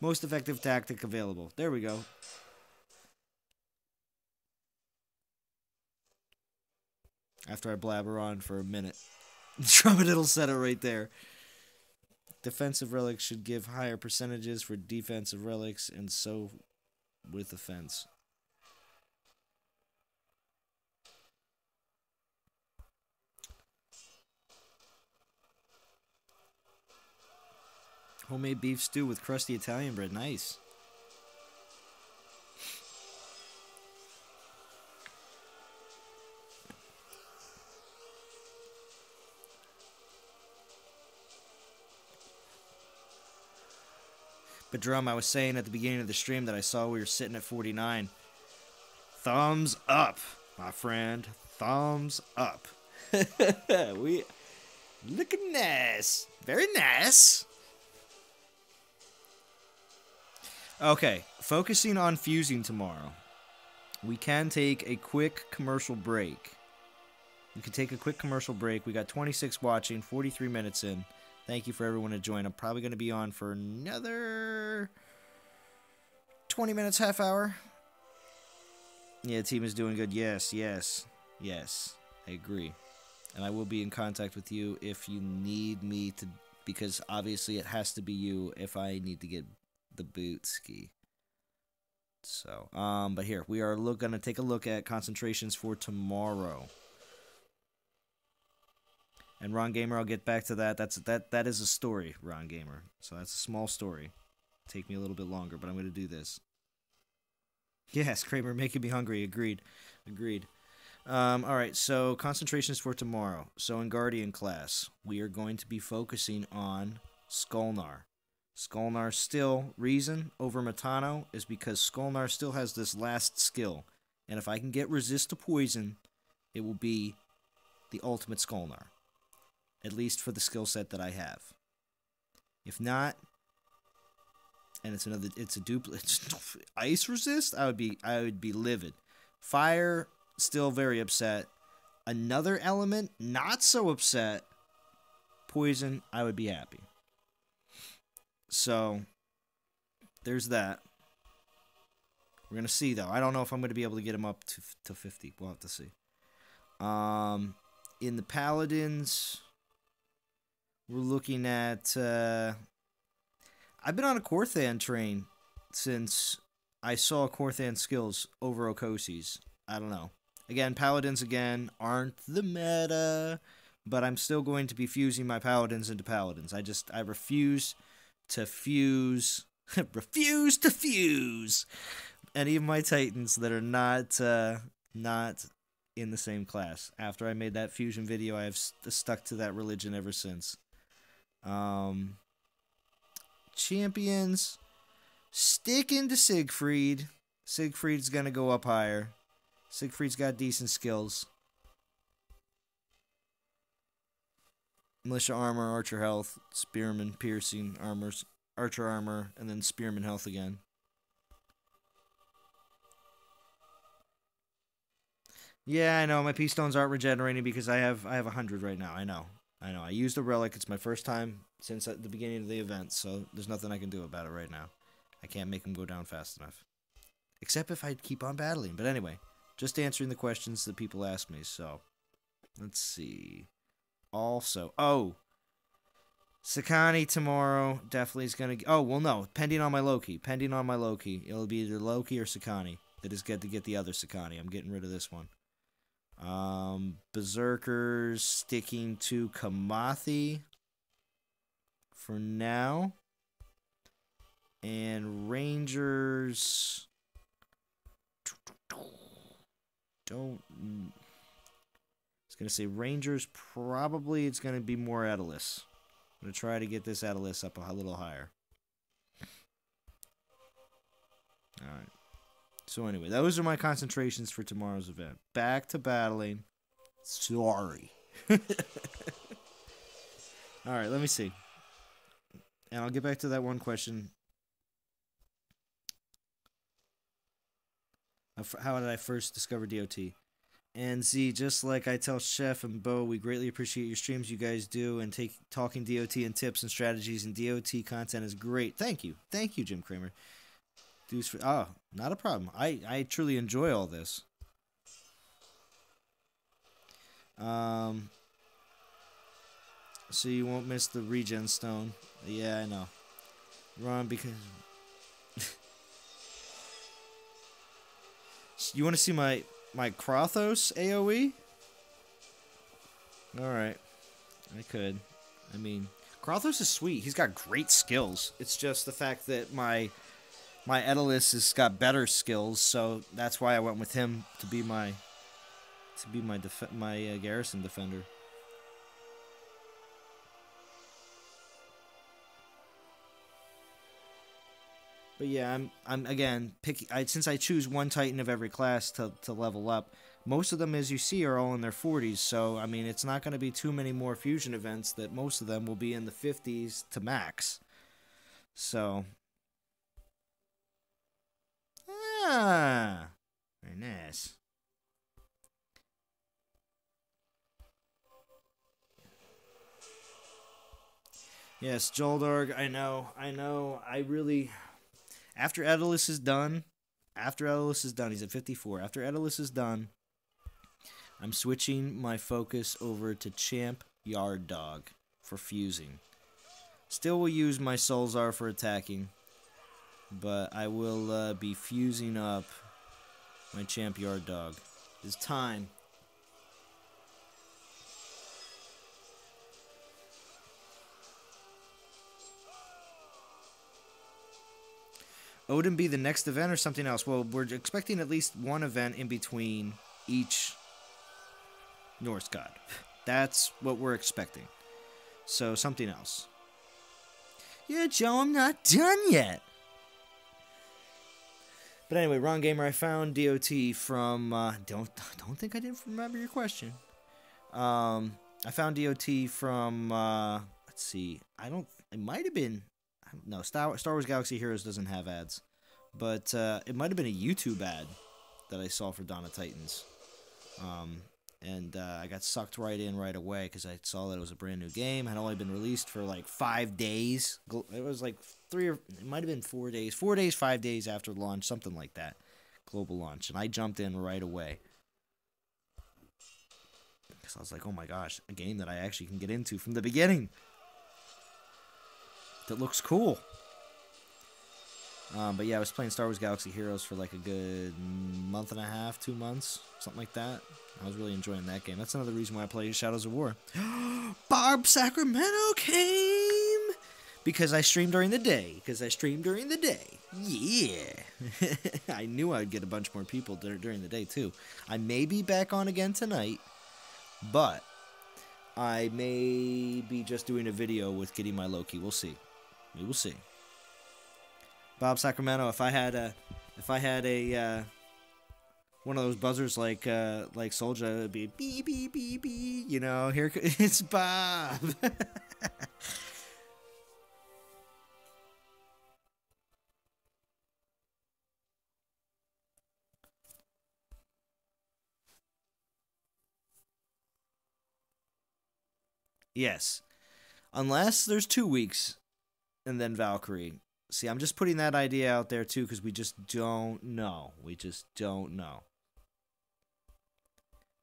Most effective tactic available. There we go. After I blabber on for a minute. It'll set it right there. Defensive relics should give higher percentages for defensive relics, and so with offense. Homemade beef stew with crusty Italian bread. Nice. But Drum, I was saying at the beginning of the stream that I saw we were sitting at 49. Thumbs up, my friend. Thumbs up. We looking nice. Very nice. Okay, focusing on fusing tomorrow. We can take a quick commercial break. We can take a quick commercial break. We got 26 watching, 43 minutes in. Thank you for everyone to join. I'm probably going to be on for another 20 minutes, half hour. Yeah, the team is doing good. Yes. I agree. And I will be in contact with you if you need me to, because obviously it has to be you if I need to get the boot ski. So, but here, we are going to take a look at concentrations for tomorrow. And Ron Gamer, I'll get back to that. That is a story, Ron Gamer. So that's a small story. Take me a little bit longer, but I'm going to do this. Yes, Kramer, making me hungry. Agreed. All right, so concentrations for tomorrow. So in Guardian class, we are going to be focusing on Skolnar. Skolnar still, reason over Matano is because Skolnar still has this last skill. And if I can get resist to poison, it will be the ultimate Skolnar. At least for the skill set that I have. If not, and it's a duplicate ice resist, I would be livid. Fire, still very upset. Another element, not so upset. Poison, I would be happy. So, there's that. We're going to see, though. I don't know if I'm going to be able to get him up to 50. We'll have to see. In the Paladins, we're looking at... I've been on a Korthan train since I saw Korthan skills over Okosi's. I don't know. Again, Paladins, aren't the meta, but I'm still going to be fusing my Paladins into Paladins. I refuse to fuse... refuse to fuse any of my Titans that are not in the same class. After I made that fusion video, I have stuck to that religion ever since. Champions, sticking to Siegfried. Siegfried's gonna go up higher. Siegfried's got decent skills. Militia armor, archer health, spearman piercing armors, archer armor, and then spearman health again. Yeah, I know my P stones aren't regenerating because I have 100 right now. I know. I used a relic. It's my first time since at the beginning of the event, so there's nothing I can do about it right now. I can't make them go down fast enough. Except if I keep on battling. But anyway, just answering the questions that people ask me, so let's see. Also, Sakani tomorrow definitely is going to... Oh, well, no. Pending on my Loki. It'll be either Loki or Sakani that is good to get the other Sakani. I'm getting rid of this one. Berserkers sticking to Kamathi for now. And Rangers... I was going to say Rangers, probably it's going to be more Atlas. I'm going to try to get this Atlas up a little higher. Alright. So anyway, those are my concentrations for tomorrow's event. Back to battling. Sorry. Alright, let me see. And I'll get back to that one question. How did I first discover DOT? And Z, just like I tell Chef and Bo, we greatly appreciate your streams you guys do, and talking DOT and tips and strategies and DOT content is great. Thank you, Jim Kramer. Not a problem. I truly enjoy all this. So you won't miss the regen stone. Yeah, I know. Ron, because you want to see my Krathos AoE? Alright. I could. I mean, Krathos is sweet. He's got great skills. It's just the fact that my Edelus has got better skills, so that's why I went with him to be my garrison defender. But yeah, I'm again picking. Since I choose one Titan of every class to level up, most of them, as you see, are all in their 40s. So I mean, it's not going to be too many more fusion events. That most of them will be in the 50s to max. So very nice. Yes, Joldarg. I know. I really. After Edelus is done, he's at 54. After Edelus is done, I'm switching my focus over to Champ Yard Dog for fusing. Still will use my Soulzar for attacking, but I will be fusing up my Champ Yard Dog. It's time. Odin be the next event or something else? Well, we're expecting at least one event in between each Norse god. That's what we're expecting. So, something else. Yeah, Joe, I'm not done yet. But anyway, Wrong Gamer, I found DOT from... don't think I didn't remember your question. I found DOT from... let's see. It might have been... No, Star Wars Galaxy Heroes doesn't have ads. But it might have been a YouTube ad that I saw for Dawn of Titans. And I got sucked right in right away because I saw that it was a brand new game. It had only been released for like 5 days. It was like it might have been 4 days. 4 days, 5 days after launch, something like that. global launch, and I jumped in right away. Because I was like, oh my gosh, a game that I actually can get into from the beginning. That looks cool. But yeah, I was playing Star Wars Galaxy Heroes for like a good month and a half, 2 months, something like that. I was really enjoying that game. That's another reason why I play Shadows of War. Barb Sacramento came! Because I streamed during the day. Yeah. I knew I'd get a bunch more people during the day, too. I may be back on again tonight, but I may be just doing a video with getting my Loki. We'll see. We will see. Bob Sacramento, if I had a one of those buzzers like Soulja, it'd be beep beep beep beep. You know, here it's Bob. Yes, unless there's 2 weeks, and then Valkyrie. See, I'm just putting that idea out there too, because we just don't know. We just don't know.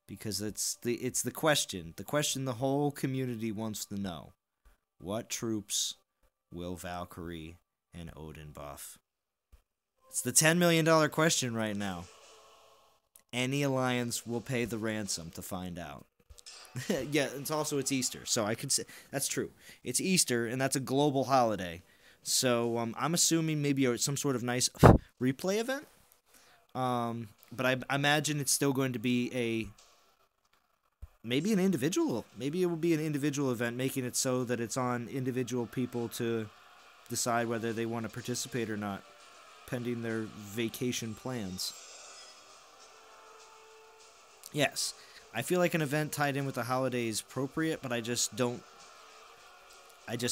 Because it's the question. The question the whole community wants to know. What troops will Valkyrie and Odin buff? It's the $10 million question right now. Any alliance will pay the ransom to find out. Yeah, it's Easter, so I could say that's true. It's Easter, and that's a global holiday. So I'm assuming maybe some sort of nice replay event. But I imagine it's still going to be maybe an individual. Maybe it will be an individual event, making it so that it's on individual people to decide whether they want to participate or not, pending their vacation plans. Yes, I feel like an event tied in with the holiday is appropriate, but I just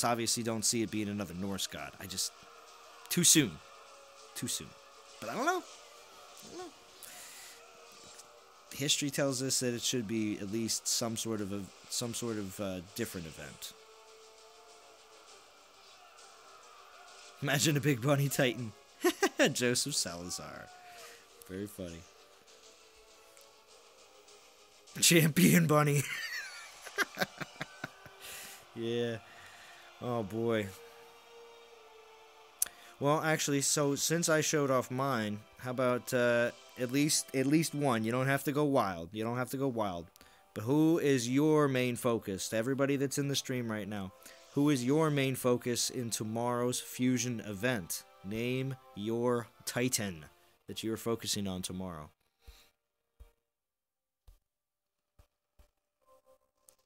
obviously don't see it being another Norse god. Too soon. But I don't know. History tells us that it should be at least some sort of different event. Imagine a big bunny titan. Joseph Salazar. Very funny. Champion bunny. Yeah. Oh boy. Well, actually, so since I showed off mine, how about at least one? You don't have to go wild. But who is your main focus? To everybody that's in the stream right now, who is your main focus in tomorrow's fusion event? Name your Titan that you're focusing on tomorrow.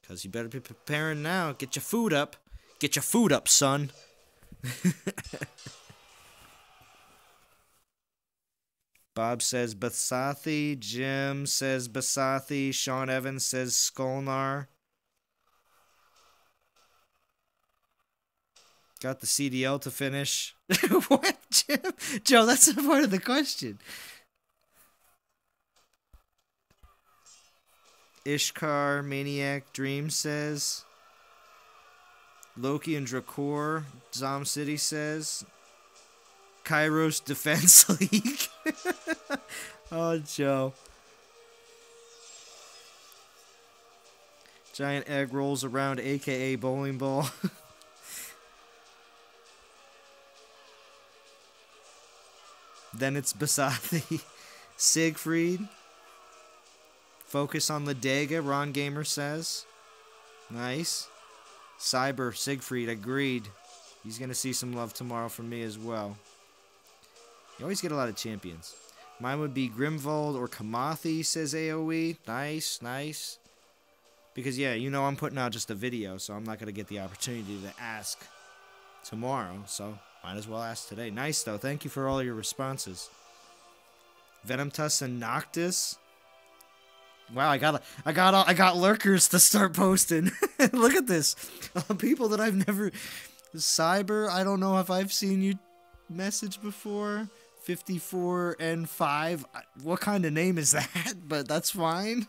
Because you better be preparing now. Get your food up. Get your food up, son. Bob says Basathi. Jim says Basathi. Sean Evans says Skolnar. Got the CDL to finish. What, Jim? Joe, that's not part of the question. Ishkar Maniac Dream says. Loki and Drakor. Zom City says. Kairos Defense League. Oh, Joe. Giant egg rolls around, aka bowling ball. Then it's Basathi. Siegfried. Focus on the Dega, Ron Gamer says. Nice. Cyber, Siegfried, agreed. He's going to see some love tomorrow from me as well. You always get a lot of champions. Mine would be Grimvold or Kamathi, says AoE. Nice, nice. Because, yeah, you know I'm putting out just a video, so I'm not going to get the opportunity to ask tomorrow. So, might as well ask today. Nice, though. Thank you for all your responses. Venomtus and Noctis. Wow, I got lurkers to start posting. Look at this. People that I've never... Cyber, I don't know if I've seen you message before. 54 and 5. What kind of name is that? But that's fine.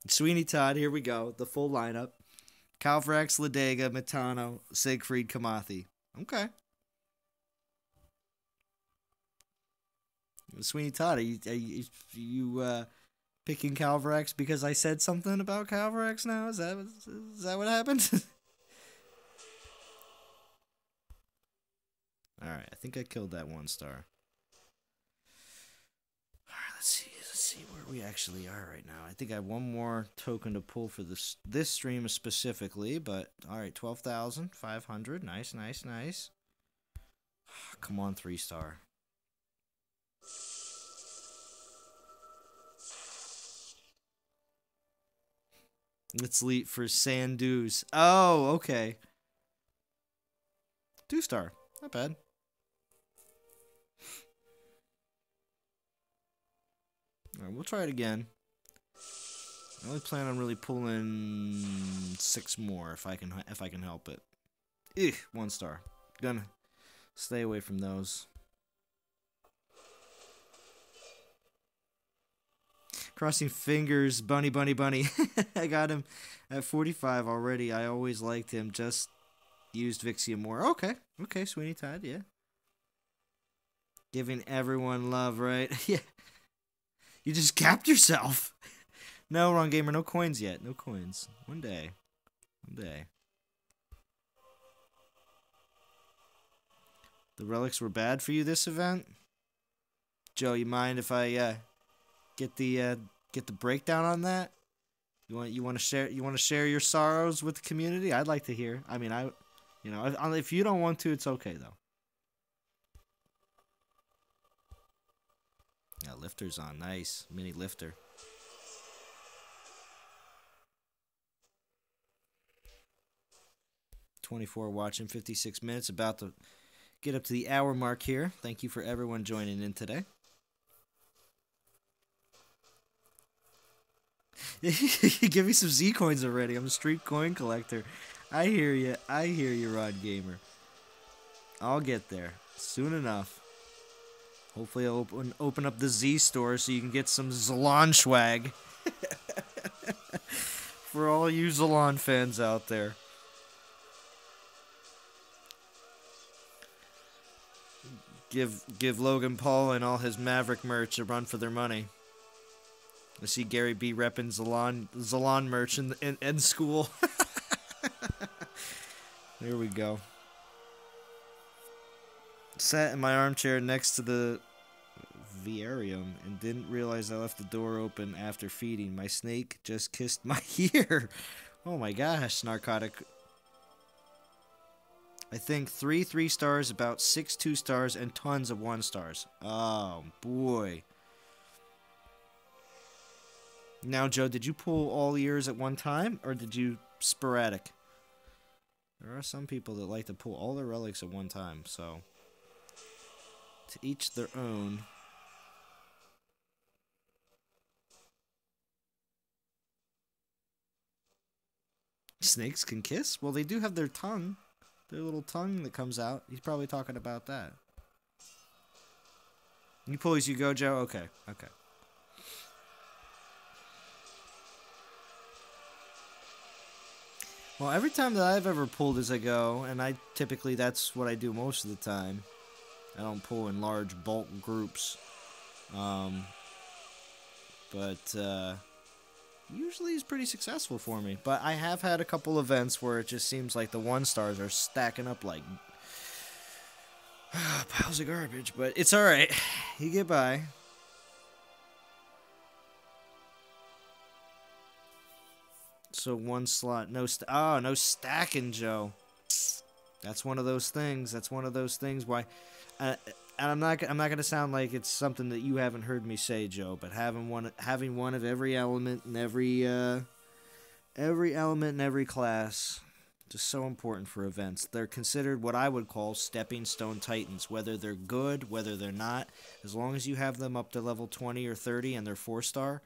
Sweeney Todd, here we go. The full lineup. Calvrex, Ladega, Metano, Siegfried, Kamathi. Okay. Sweeney Todd, are you picking Calvrex because I said something about Calvrex now? Is that what happened? Alright, I think I killed that 1-star. Alright, let's see where we actually are right now. I think I have one more token to pull for this stream specifically, but alright, 12,500. Nice, nice, nice. Come on, 3-star. Let's leap for Sandu's. Oh, okay. 2-star. Not bad. Alright, we'll try it again. I only plan on really pulling 6 more if I can help it. 1-star. Gonna stay away from those. Crossing fingers, bunny, bunny, bunny. I got him at 45 already. I always liked him. Just used Vixia more. Okay. Okay, Sweeney Todd, yeah. Giving everyone love, right? Yeah. You just capped yourself. No, wrong gamer. No coins yet. No coins. One day. One day. The relics were bad for you this event? Joe, you mind if I get the breakdown on that? You want to share your sorrows with the community? I'd like to hear. I mean, if you don't want to, it's okay though. Yeah, lifter's on. Nice mini lifter. $24 watching, 56 minutes. About to get up to the hour mark here. Thank you for everyone joining in today. Give me some Z coins already. I'm a street coin collector. I hear you. I hear you, Rod Gamer. I'll get there soon enough. Hopefully I'll open up the Z store so you can get some Zalon swag. For all you Zalon fans out there. Give Logan Paul and all his Maverick merch a run for their money. I see Gary B repping Zalon merch in school. There we go. Sat in my armchair next to the vivarium and didn't realize I left the door open after feeding. My snake just kissed my ear. Oh my gosh, narcotic. I think 3 3-stars, about 6 2-stars, and tons of 1-stars. Oh boy. Now, Joe, did you pull all ears at one time, or did you sporadic? There are some people that like to pull all their relics at one time, so to each their own. Snakes can kiss? Well, they do have their tongue. Their little tongue that comes out. He's probably talking about that. You pull as you go, Joe? Okay, okay. Well, every time that I've ever pulled as I go, and typically that's what I do most of the time. I don't pull in large bulk groups. Usually it's pretty successful for me. But I have had a couple events where it just seems like the 1-stars are stacking up like piles of garbage. But it's alright. You get by. So 1 slot, no stacking, Joe. That's one of those things. That's one of those things. Why? And I'm not gonna sound like it's something that you haven't heard me say, Joe. But having one of every element in every element in every class, just so important for events. They're considered what I would call stepping stone titans. Whether they're good, whether they're not, as long as you have them up to level 20 or 30 and they're 4-star.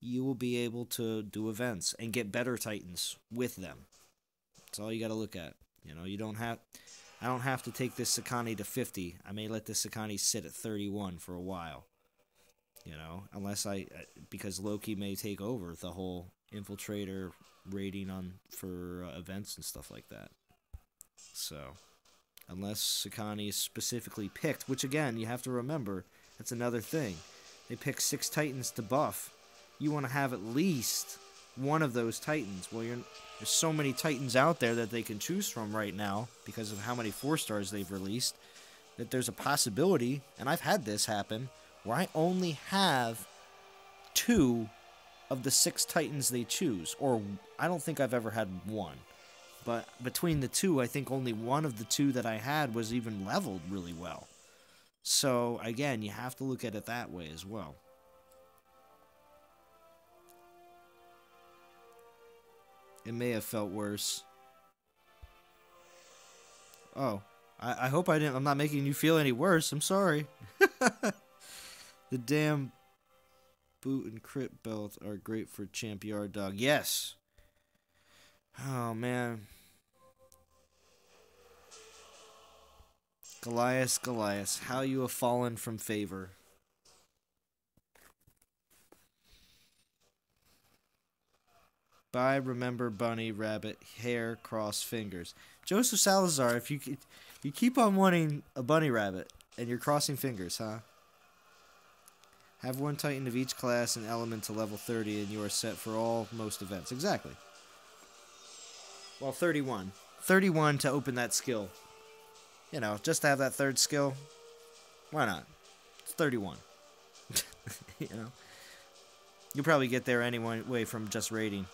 You will be able to do events and get better titans with them. That's all you got to look at. You know, I don't have to take this Sakani to 50. I may let this Sakani sit at 31 for a while. You know, unless because Loki may take over the whole infiltrator rating on for events and stuff like that. So, unless Sakani is specifically picked, which again, you have to remember, that's another thing. They pick 6 Titans to buff. You want to have at least one of those Titans. Well, there's so many Titans out there that they can choose from right now because of how many 4-stars they've released, that there's a possibility, and I've had this happen, where I only have 2 of the 6 Titans they choose. Or I don't think I've ever had 1. But between the 2, I think only one of the 2 that I had was even leveled really well. So, again, you have to look at it that way as well. It may have felt worse. Oh, I hope I'm not making you feel any worse. I'm sorry. The damn boot and crit belt are great for Champ Yard Dog. Yes. Oh, man. Goliath, how you have fallen from favor. Bye, remember bunny, rabbit, hair, cross fingers. Joseph Salazar, if you keep on wanting a bunny rabbit, and you're crossing fingers, huh? Have 1 Titan of each class and element to level 30, and you are set for most events. Exactly. Well, 31. 31 to open that skill. You know, just to have that 3rd skill. Why not? It's 31. You know? You'll probably get there anyway from just raiding.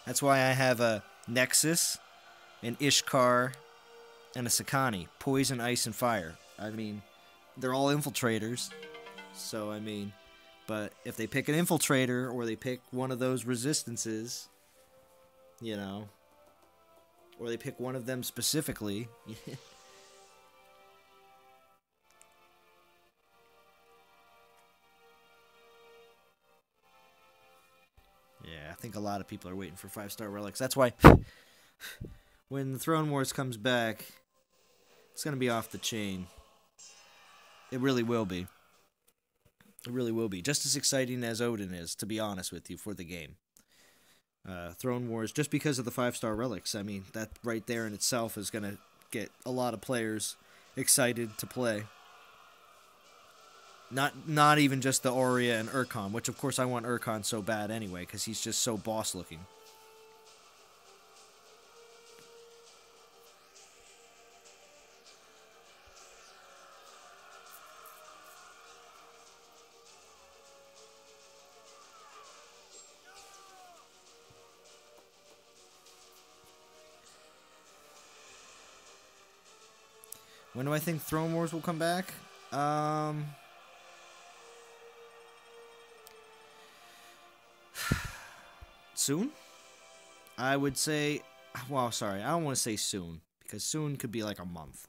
That's why I have a Nexus, an Ishkar, and a Sakani. Poison, Ice, and Fire. I mean, they're all infiltrators. So, I mean, but if they pick an infiltrator or they pick one of those resistances, you know, or they pick one of them specifically. Yeah, I think a lot of people are waiting for 5-star relics. That's why when the Throne Wars comes back, it's going to be off the chain. It really will be. It really will be. Just as exciting as Odin is, to be honest with you, for the game. Throne Wars, just because of the 5-star relics. I mean, that right there in itself is going to get a lot of players excited to play. Not even just the Aurea and Urkon, which of course I want Urkon so bad anyway, because he's just so boss looking. When do I think Throne Wars will come back? Soon? I would say, well, sorry, I don't want to say soon, because soon could be like a month.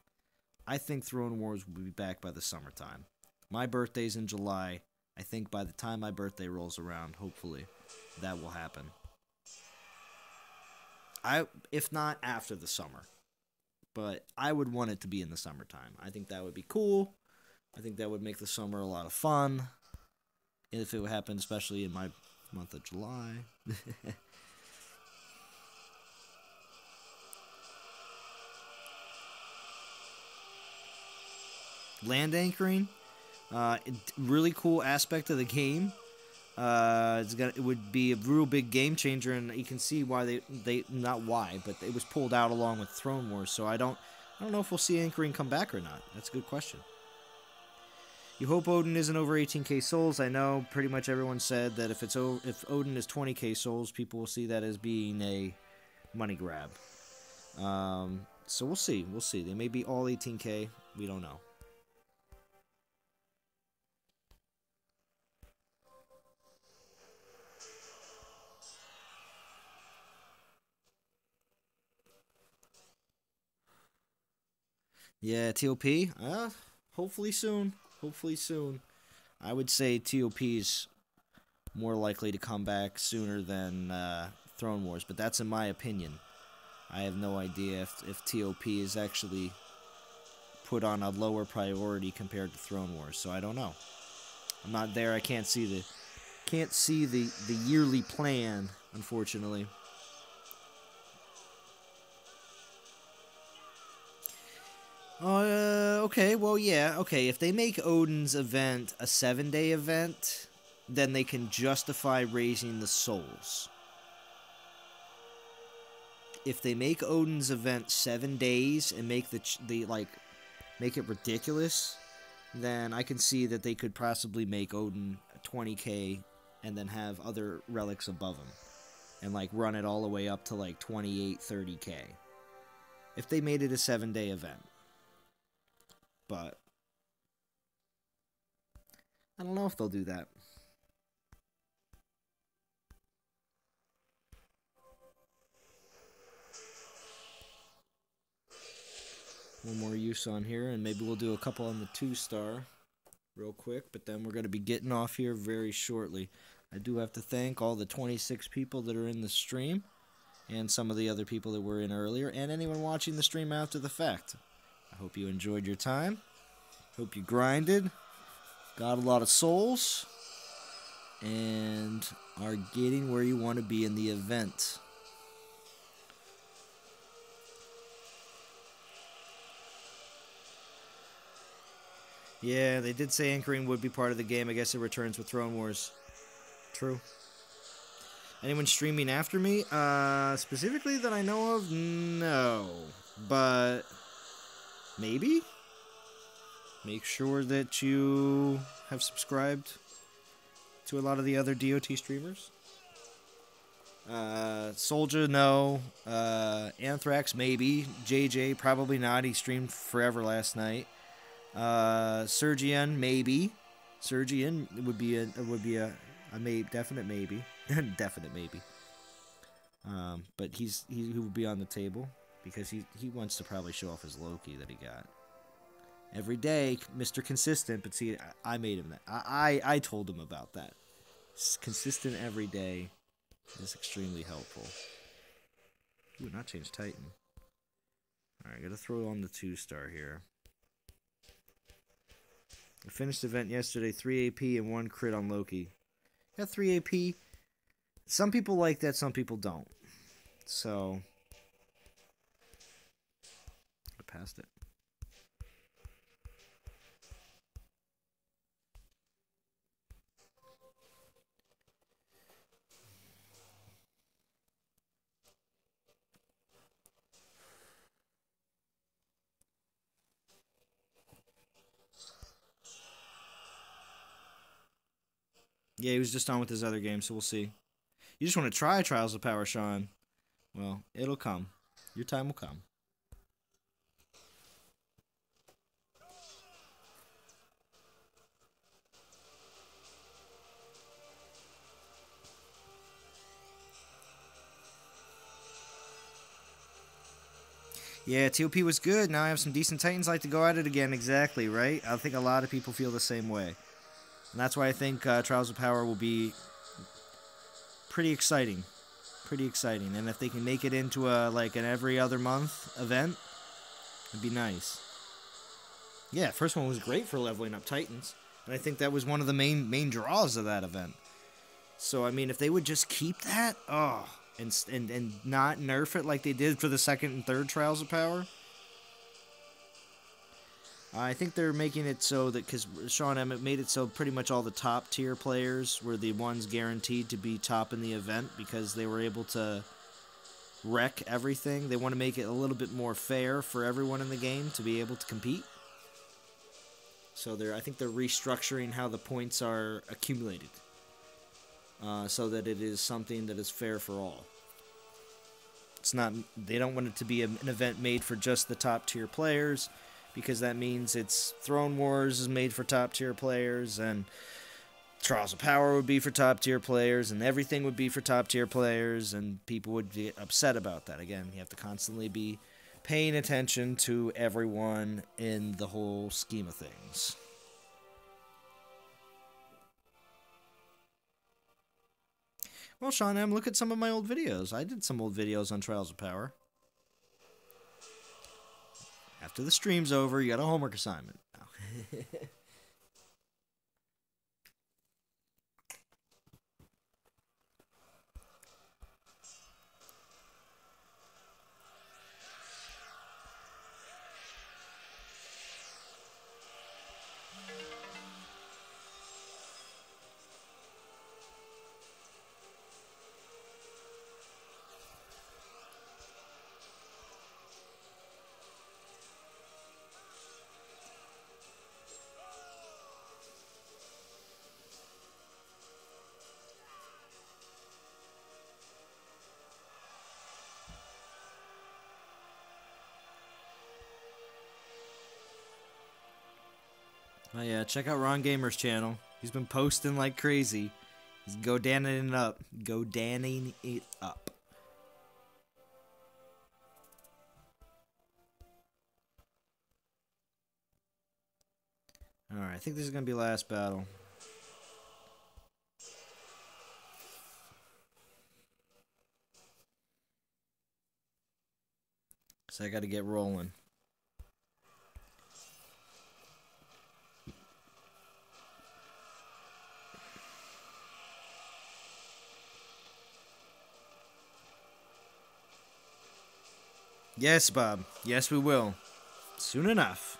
I think Throne Wars will be back by the summertime. My birthday's in July. I think by the time my birthday rolls around, hopefully, that will happen. If not after the summer. But I would want it to be in the summertime. I think that would be cool. I think that would make the summer a lot of fun. If it would happen, especially in my month of July. Land anchoring, really cool aspect of the game. It would be a real big game changer, and you can see why they not why, but it was pulled out along with Throne Wars. So I don't know if we'll see anchoring come back or not. That's a good question. You hope Odin isn't over 18k souls. I know pretty much everyone said that if Odin is 20k souls, people will see that as being a money grab. So we'll see. We'll see. They may be all 18k. We don't know. Yeah, TOP. Hopefully soon. Hopefully soon. I would say TOP's more likely to come back sooner than Throne Wars, but that's in my opinion. I have no idea if TOP is actually put on a lower priority compared to Throne Wars, so I don't know. I'm not there. I can't see the yearly plan, unfortunately. Okay, well, yeah, okay. If they make Odin's event a 7-day event, then they can justify raising the souls. If they make Odin's event 7 days and make make it ridiculous, then I can see that they could possibly make Odin 20k and then have other relics above him and like run it all the way up to like 28, 30k. If they made it a 7-day event. But I don't know if they'll do that. One more use on here, and maybe we'll do a couple on the 2-star real quick, but then we're going to be getting off here very shortly. I do have to thank all the 26 people that are in the stream, and some of the other people that were in earlier, and anyone watching the stream after the fact. I hope you enjoyed your time. Hope you grinded, got a lot of souls, and are getting where you want to be in the event. Yeah, they did say anchoring would be part of the game. I guess it returns with Throne Wars. True. Anyone streaming after me? Specifically that I know of? No. But maybe? Make sure that you have subscribed to a lot of the other DOT streamers. Soldier, no. Anthrax, maybe. JJ, probably not. He streamed forever last night. Sergian, maybe. Sergian would be a definite maybe. Definite maybe. But he would be on the table because he wants to probably show off his Loki that he got. Every day, Mr. Consistent, but see, I made him that. I told him about that. Consistent every day is extremely helpful. Ooh, not change Titan. Alright, gotta throw on the 2-star here. I finished the event yesterday, 3 AP and 1 crit on Loki. Got 3 AP. Some people like that, some people don't. So, I passed it. Yeah, he was just on with his other game, so we'll see. You just want to try Trials of Power, Sean. Well, it'll come. Your time will come. Yeah, TOP was good. Now I have some decent Titans. Like to go at it again. Exactly, right? I think a lot of people feel the same way. And that's why I think Trials of Power will be pretty exciting. Pretty exciting. And if they can make it into like an every other month event, it'd be nice. Yeah, first one was great for leveling up Titans. And I think that was one of the main draws of that event. So, I mean, if they would just keep that, and not nerf it like they did for the second and third Trials of Power. I think they're making it so that, because Sean Emmett made it so pretty much all the top tier players were the ones guaranteed to be top in the event because they were able to wreck everything. They want to make it a little bit more fair for everyone in the game to be able to compete. So I think they're restructuring how the points are accumulated so that it is something that is fair for all. It's not. They don't want it to be an event made for just the top tier players, because that means it's Throne Wars is made for top tier players, and Trials of Power would be for top tier players, and everything would be for top tier players, and people would get upset about that. Again, you have to constantly be paying attention to everyone in the whole scheme of things. Well, Sean M., look at some of my old videos. I did some old videos on Trials of Power. After the stream's over, you got a homework assignment. Oh yeah, check out Ron Gamer's channel. He's been posting like crazy. He's go-danning it up. Go-danning it up. Alright, I think this is going to be last battle. So I got to get rolling. Yes, Bob. Yes, we will. Soon enough.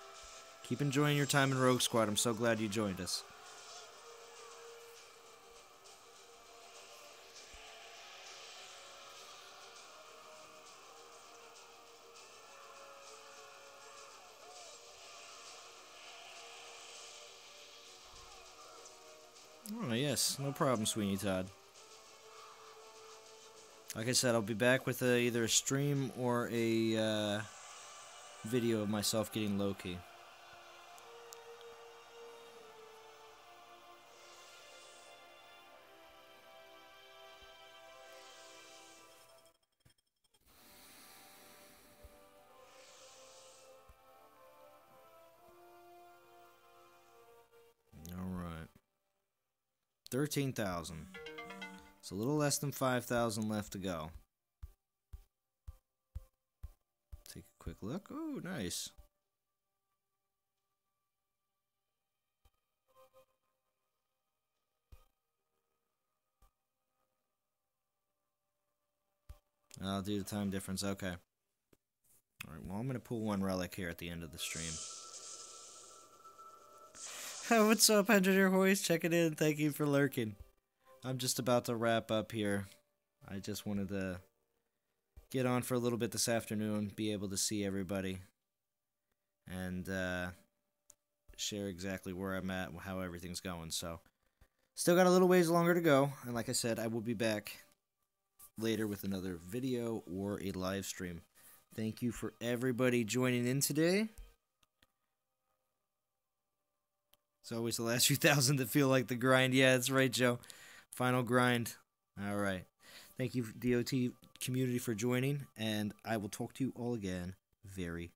Keep enjoying your time in Rogue Squad. I'm so glad you joined us. Oh, yes. No problem, Sweeney Todd. Like I said, I'll be back with either a stream or a video of myself getting Loki. Alright. 13,000. It's a little less than 5,000 left to go. Take a quick look. Oh, nice. I'll do the time difference. Okay. Alright, well, I'm going to pull one relic here at the end of the stream. What's up, Engineer Hoist? Checking in. Thank you for lurking. I'm just about to wrap up here. I just wanted to get on for a little bit this afternoon, be able to see everybody, and share exactly where I'm at, how everything's going. So, still got a little ways longer to go, and like I said, I will be back later with another video or a live stream. Thank you for everybody joining in today. It's always the last few thousand that feel like the grind. Yeah, that's right, Joe. Final grind. All right. Thank you, DOT community, for joining, and I will talk to you all again very